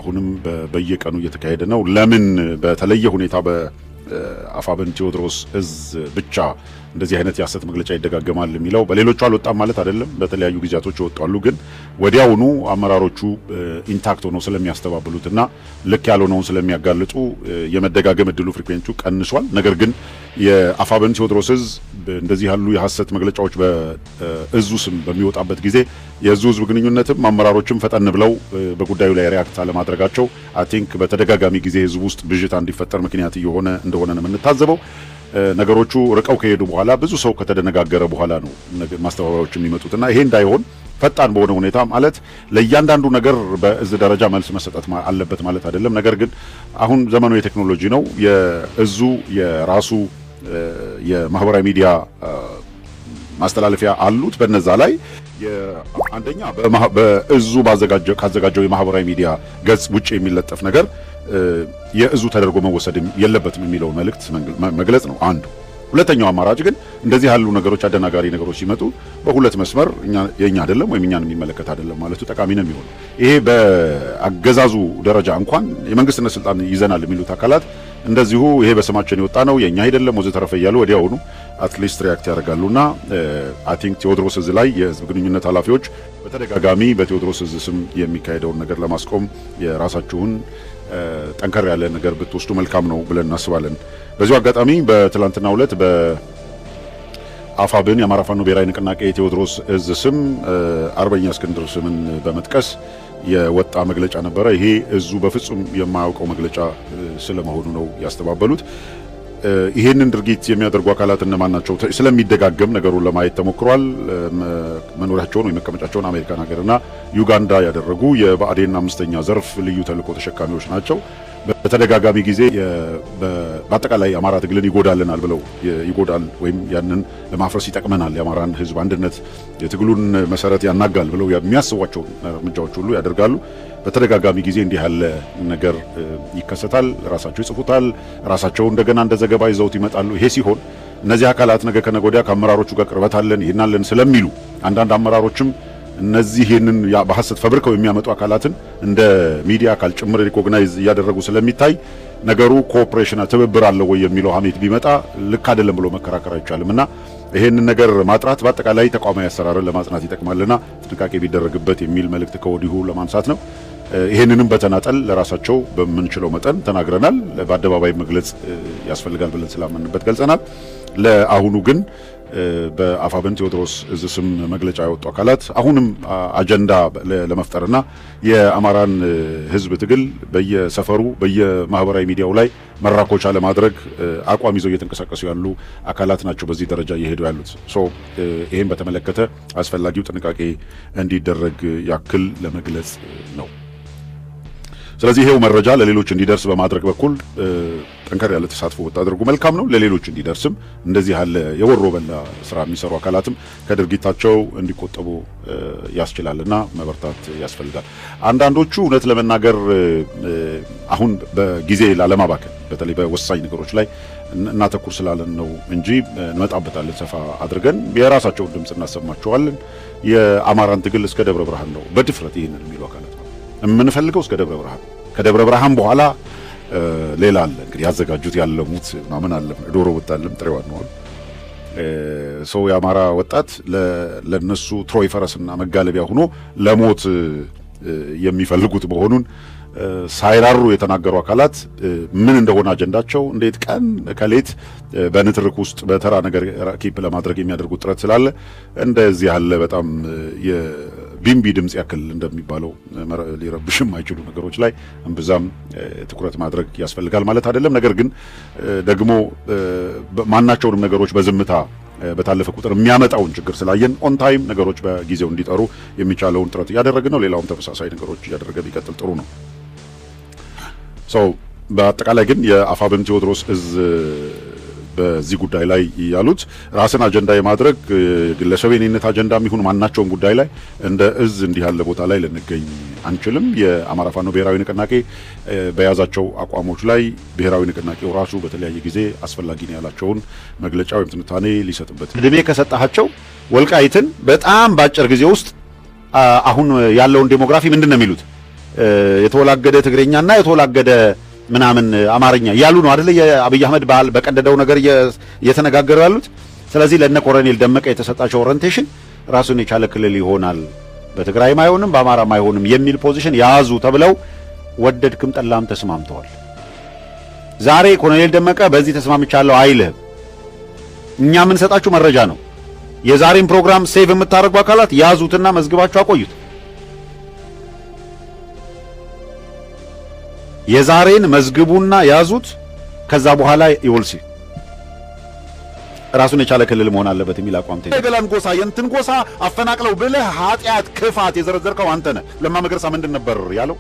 አሁንም በየቀኑ እየተካሄደ ነው። ለምን በተለየ ሁኔታ በአፋብን ቴዎድሮስ እዝ ብቻ እንደዚህ አይነት የሐሰት መግለጫ ይደጋገማል የሚለው በሌሎቹ አልወጣም ማለት አይደለም። በተለያዩ ጊዜያቶች ይወጣሉ። ግን ወዲያውኑ አመራሮቹ ኢንታክት ሆነው ስለሚያስተባብሉትና ልክ ያልሆነውን ስለሚያጋልጡ የመደጋገም እድሉ ፍሪኩዌንቱ ቀንሷል። ነገር ግን የአፋብን ቴዎድሮስ እዝ እንደዚህ ያሉ የሐሰት መግለጫዎች በእዙ ስም በሚወጣበት ጊዜ የዙ ህዝብ ግንኙነትም አመራሮችም ፈጠን ብለው በጉዳዩ ላይ ሪያክት አለማድረጋቸው አይ ቲንክ በተደጋጋሚ ጊዜ ህዝብ ውስጥ ብዥታ እንዲፈጠር ምክንያት እንደሆነ ነው የምንታዘበው። ነገሮቹ ርቀው ከሄዱ በኋላ ብዙ ሰው ከተደነጋገረ በኋላ ነው ማስተባበያዎች የሚመጡትና ይሄ እንዳይሆን ፈጣን በሆነ ሁኔታ ማለት ለእያንዳንዱ ነገር በእዝ ደረጃ መልስ መሰጠት አለበት ማለት አይደለም። ነገር ግን አሁን ዘመኑ የቴክኖሎጂ ነው። የእዙ የራሱ የማህበራዊ ሚዲያ ማስተላለፊያ አሉት። በነዛ ላይ አንደኛ በእዙ ካዘጋጀው የማህበራዊ ሚዲያ ገጽ ውጭ የሚለጠፍ ነገር የእዙ ተደርጎ መወሰድ የለበትም የሚለው መልእክት መግለጽ ነው አንዱ። ሁለተኛው አማራጭ ግን እንደዚህ ያሉ ነገሮች አደናጋሪ ነገሮች ሲመጡ በሁለት መስመር የኛ አይደለም ወይም እኛን የሚመለከት አይደለም ማለቱ ጠቃሚ ነው የሚሆነው። ይሄ በአገዛዙ ደረጃ እንኳን የመንግስትነት ስልጣን ይዘናል የሚሉት አካላት እንደዚሁ ይሄ በስማችን የወጣ ነው የኛ አይደለም ወዘተረፈ እያሉ ወዲያውኑ አትሊስት ሪያክት ያደርጋሉና አይ ቲንክ ቴዎድሮስ እዝ ላይ የህዝብ ግንኙነት ኃላፊዎች በተደጋጋሚ በቴዎድሮስ እዝ ስም የሚካሄደውን ነገር ለማስቆም የራሳችሁን ጠንከር ያለ ነገር ብትወስዱ መልካም ነው ብለን እናስባለን። በዚሁ አጋጣሚ በትላንትናው ዕለት በአፋብን የአማራ ፋኖ ብሔራዊ ንቅናቄ ቴዎድሮስ እዝ ስም አርበኛ እስክንድር ስምን በመጥቀስ የወጣ መግለጫ ነበረ። ይሄ እዙ በፍጹም የማያውቀው መግለጫ ስለመሆኑ ነው ያስተባበሉት። ይሄንን ድርጊት የሚያደርጉ አካላት እነማን ናቸው ስለሚደጋገም ነገሩን ለማየት ተሞክሯል። መኖሪያቸውን ወይ መቀመጫቸውን አሜሪካን ሀገርና ዩጋንዳ ያደረጉ የብአዴን 5ኛ ዘርፍ ልዩ ተልዕኮ ተሸካሚዎች ናቸው። በተደጋጋሚ ጊዜ በአጠቃላይ አማራ ትግልን ይጎዳልናል ብለው ይጎዳል ወይም ያንን ለማፍረስ ይጠቅመናል የአማራን ህዝብ አንድነት የትግሉን መሰረት ያናጋል ብለው የሚያስቧቸው እርምጃዎች ሁሉ ያደርጋሉ። በተደጋጋሚ ጊዜ እንዲህ ያለ ነገር ይከሰታል። ራሳቸው ይጽፉታል፣ ራሳቸው እንደገና እንደ ዘገባ ይዘውት ይመጣሉ። ይሄ ሲሆን እነዚህ አካላት ነገ ከነገ ወዲያ ከአመራሮቹ ጋር ቅርበት አለን ይናለን ስለሚሉ አንዳንድ አመራሮችም እነዚህ ይሄንን በሐሰት ፈብርከው የሚያመጡ አካላትን እንደ ሚዲያ አካል ጭምር ሪኮግናይዝ እያደረጉ ስለሚታይ ነገሩ ኮኦፕሬሽን ትብብር አለው ወይ የሚለው ሀሜት ቢመጣ ልክ አይደለም ብሎ መከራከር አይቻልምና ይሄንን ነገር ማጥራት በአጠቃላይ ተቋማዊ አሰራርን ለማጽናት ይጠቅማልና ጥንቃቄ ቢደረግበት የሚል መልእክት ከወዲሁ ለማንሳት ነው። ይሄንንም በተናጠል ለራሳቸው በምንችለው መጠን ተናግረናል። በአደባባይ መግለጽ ያስፈልጋል ብለን ስላመንበት ገልጸናል። ለአሁኑ ግን በአፋብን ቴዎድሮስ እዝ ስም መግለጫ ያወጡ አካላት አሁንም አጀንዳ ለመፍጠርና የአማራን ህዝብ ትግል በየሰፈሩ በየማህበራዊ ሚዲያው ላይ መራኮቻ ለማድረግ አቋም ይዘው እየተንቀሳቀሱ ያሉ አካላት ናቸው በዚህ ደረጃ እየሄዱ ያሉት። ይሄን በተመለከተ አስፈላጊው ጥንቃቄ እንዲደረግ ያክል ለመግለጽ ነው። ስለዚህ ይሄው መረጃ ለሌሎች እንዲደርስ በማድረግ በኩል ጠንከር ያለ ተሳትፎ ወጣደርጉ መልካም ነው። ለሌሎች እንዲደርስም እንደዚህ ያለ የወሮ በላ ስራ የሚሰሩ አካላትም ከድርጊታቸው እንዲቆጠቡ ያስችላልና መበርታት ያስፈልጋል። አንዳንዶቹ እውነት ለመናገር አሁን በጊዜ ላለማባከን በተለይ በወሳኝ ነገሮች ላይ እናተኩር ስላለን ነው እንጂ እንመጣበታለን ሰፋ አድርገን የራሳቸውን ድምጽ እናሰማቸዋለን። የአማራን ትግል እስከ ደብረ ብርሃን ነው በድፍረት ይሄንን የሚሉ አካላት ነው የምንፈልገው እስከ ደብረ ብርሃን። ከደብረ ብርሃን በኋላ ሌላ አለ እንግዲህ ያዘጋጁት ያለሙት ማምን አለ ዶሮ ወጣለም ጥሬዋን ነው ሰው የአማራ ወጣት ለነሱ ትሮይ ፈረስና መጋለቢያ ሆኖ ለሞት የሚፈልጉት መሆኑን ሳይራሩ የተናገሩ አካላት ምን እንደሆነ አጀንዳቸው እንዴት ቀን ከሌት በንትርክ ውስጥ በተራ ነገር ኪፕ ለማድረግ የሚያደርጉት ጥረት ስላለ እንደዚህ ያለ በጣም የቢምቢ ድምጽ ያክል እንደሚባለው ሊረብሽም አይችሉ ነገሮች ላይ እንብዛም ትኩረት ማድረግ ያስፈልጋል ማለት አይደለም። ነገር ግን ደግሞ ማናቸውንም ነገሮች በዝምታ በታለፈ ቁጥር የሚያመጣውን ችግር ስላየን ኦን ታይም ነገሮች በጊዜው እንዲጠሩ የሚቻለውን ጥረት እያደረግን ነው። ሌላውም ተመሳሳይ ነገሮች እያደረገ ቢቀጥል ጥሩ ነው። በአጠቃላይ ግን የአፋብን ቴዎድሮስ እዝ በዚህ ጉዳይ ላይ ያሉት ራስን አጀንዳ የማድረግ ግለሰብ የኔነት አጀንዳ የሚሆን ማናቸውም ጉዳይ ላይ እንደ እዝ እንዲህ ያለ ቦታ ላይ ልንገኝ አንችልም። የአማራ ፋኖ ብሔራዊ ንቅናቄ በያዛቸው አቋሞች ላይ ብሔራዊ ንቅናቄው ራሱ በተለያየ ጊዜ አስፈላጊ ነው ያላቸውን መግለጫ ወይም ትንታኔ ሊሰጥበት እድሜ ከሰጣቸው ወልቃይትን በጣም ባጭር ጊዜ ውስጥ አሁን ያለውን ዴሞግራፊ ምንድነው የሚሉት የተወላገደ ትግሬኛና የተወላገደ ምናምን አማርኛ ያሉ ነው አይደል? የአብይ አህመድ ባህል በቀደደው ነገር እየተነጋገሩ ያሉት። ስለዚህ ለነ ኮሎኔል ደመቀ የተሰጣቸው ኦሪንቴሽን ራሱን የቻለ ክልል ይሆናል፣ በትግራይም አይሆንም በአማራም አይሆንም የሚል ፖዚሽን ያዙ ተብለው ወደድክም ጠላም ተስማምተዋል። ዛሬ ኮሎኔል ደመቀ በዚህ ተስማምቻለሁ አይልህም። እኛ ምን ሰጣችሁ መረጃ ነው። የዛሬን ፕሮግራም ሴቭ የምታደርጉ አካላት ያዙትና መዝግባችሁ አቆዩት። የዛሬን መዝግቡና ያዙት። ከዛ በኋላ ይወልሲ ራሱን የቻለ ክልል መሆን አለበት የሚል አቋም ተይዘ ገላን ጎሳ የንትን ጎሳ አፈናቅለው ብለህ ኃጢአት ክፋት የዘረዘርከው አንተ ነህ። ለማ መገርሳ ምንድን ነበር ያለው?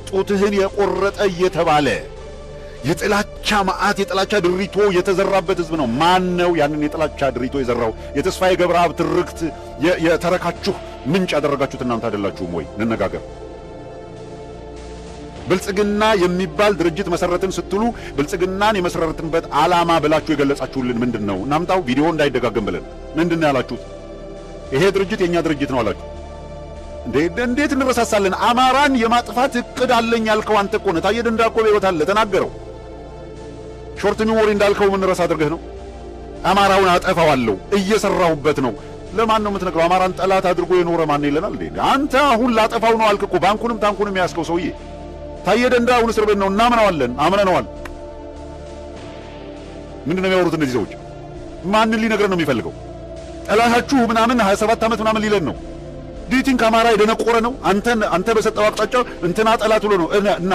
ጡትህን የቆረጠ እየተባለ የጥላቻ መዓት የጥላቻ ድሪቶ የተዘራበት ህዝብ ነው። ማን ነው ያንን የጥላቻ ድሪቶ የዘራው? የተስፋዬ ገብረአብ ትርክት የተረካችሁ ምንጭ ያደረጋችሁት እናንተ አይደላችሁም ወይ? እንነጋገር። ብልጽግና የሚባል ድርጅት መሰረትን ስትሉ ብልጽግናን የመሰረትንበት ዓላማ ብላችሁ የገለጻችሁልን ምንድነው? እናምጣው ቪዲዮ እንዳይደጋገም ብለን ምንድነው ያላችሁት? ይሄ ድርጅት የኛ ድርጅት ነው አላችሁ። እንዴት እንረሳሳለን? አማራን የማጥፋት እቅድ አለኝ ያልከው አንተ እኮ ነህ። ታየ ደንዳ እኮ በሕይወት አለ ተናገረው። ሾርት ሚሞሪ እንዳልከው ምን ረሳ አድርገህ ነው? አማራውን አጠፋዋለሁ እየሰራሁበት ነው። ለማን ነው የምትነግረው? አማራን ጠላት አድርጎ የኖረ ማን ይለናል እንዴ? አንተ አሁን ላጠፋው ነው አልክ እኮ። ባንኩንም ታንኩንም ያስከው ሰውዬ ታየ ደንዳ አሁን እስር ቤት ነው። እናምነዋለን፣ አምነነዋል። ምንድነው የሚያወሩት እነዚህ ሰዎች? ማንን ሊነግረን ነው የሚፈልገው? ጠላታችሁ ምናምን 27 ዓመት ምናምን ሊለን ነው። ዲቲንክ አማራ የደነቆረ ነው? አንተ በሰጠው አቅጣጫ እንትና ጠላት ብሎ ነው እና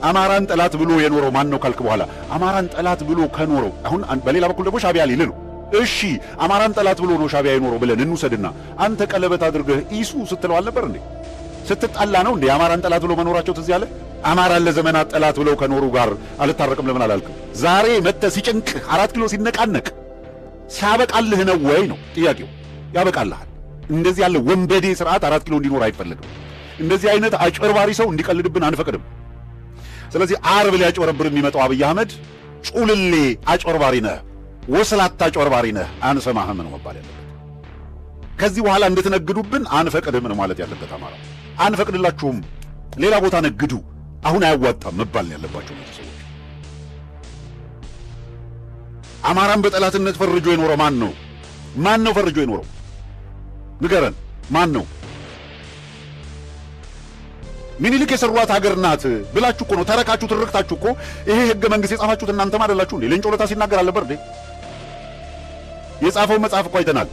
አማራን ጠላት ብሎ የኖረው ማን ነው ካልክ በኋላ አማራን ጠላት ብሎ ከኖረው አሁን በሌላ በኩል ደግሞ ሻቢያ ሊል ነው። እሺ አማራን ጠላት ብሎ ነው ሻቢያ የኖረው ብለን እንውሰድና አንተ ቀለበት አድርገህ ኢሱ ስትለው አልነበር እንዴ? ስትጣላ ነው እንዴ አማራን ጠላት ብሎ መኖራቸው ትዝ ያለ? አማራን ለዘመናት ጠላት ብለው ከኖሩ ጋር አልታረቅም ለምን አላልክም? ዛሬ መጥተህ ሲጨንቅህ 4 ኪሎ ሲነቃነቅ ሲያበቃልህ ነው ወይ ነው ጥያቄው? ያበቃልሃል። እንደዚህ ያለ ወንበዴ ስርዓት 4 ኪሎ እንዲኖር አይፈልግም። እንደዚህ አይነት አጭበርባሪ ሰው እንዲቀልድብን አንፈቅድም። ስለዚህ አርብ ሊያጭበረብር የሚመጣው አብይ አህመድ ጩልሌ አጭበርባሪ ነህ፣ ወስላታ አጭበርባሪ ነህ፣ አንሰማህም ነው መባል ያለበት። ከዚህ በኋላ እንድትነግዱብን አንፈቅድም ነው ማለት ያለበት። አማራ አንፈቅድላችሁም፣ ሌላ ቦታ ነግዱ፣ አሁን አያዋጣም መባል ነው ያለባቸው ነው ሰዎች። አማራን በጠላትነት ፈርጆ የኖረው ማን ነው? ማን ነው ፈርጆ የኖረው? ንገረን፣ ማን ነው? ምኒልክ የሰሯት ሀገር ናት ብላችሁ እኮ ነው ተረካችሁ፣ ትርክታችሁ እኮ ይሄ ህገ መንግስት የጻፋችሁት እናንተም አይደላችሁ እንዴ? ሌንጮ ለታ ሲናገር አልነበር እንዴ? የጻፈው መጽሐፍ እኮ አይተናል።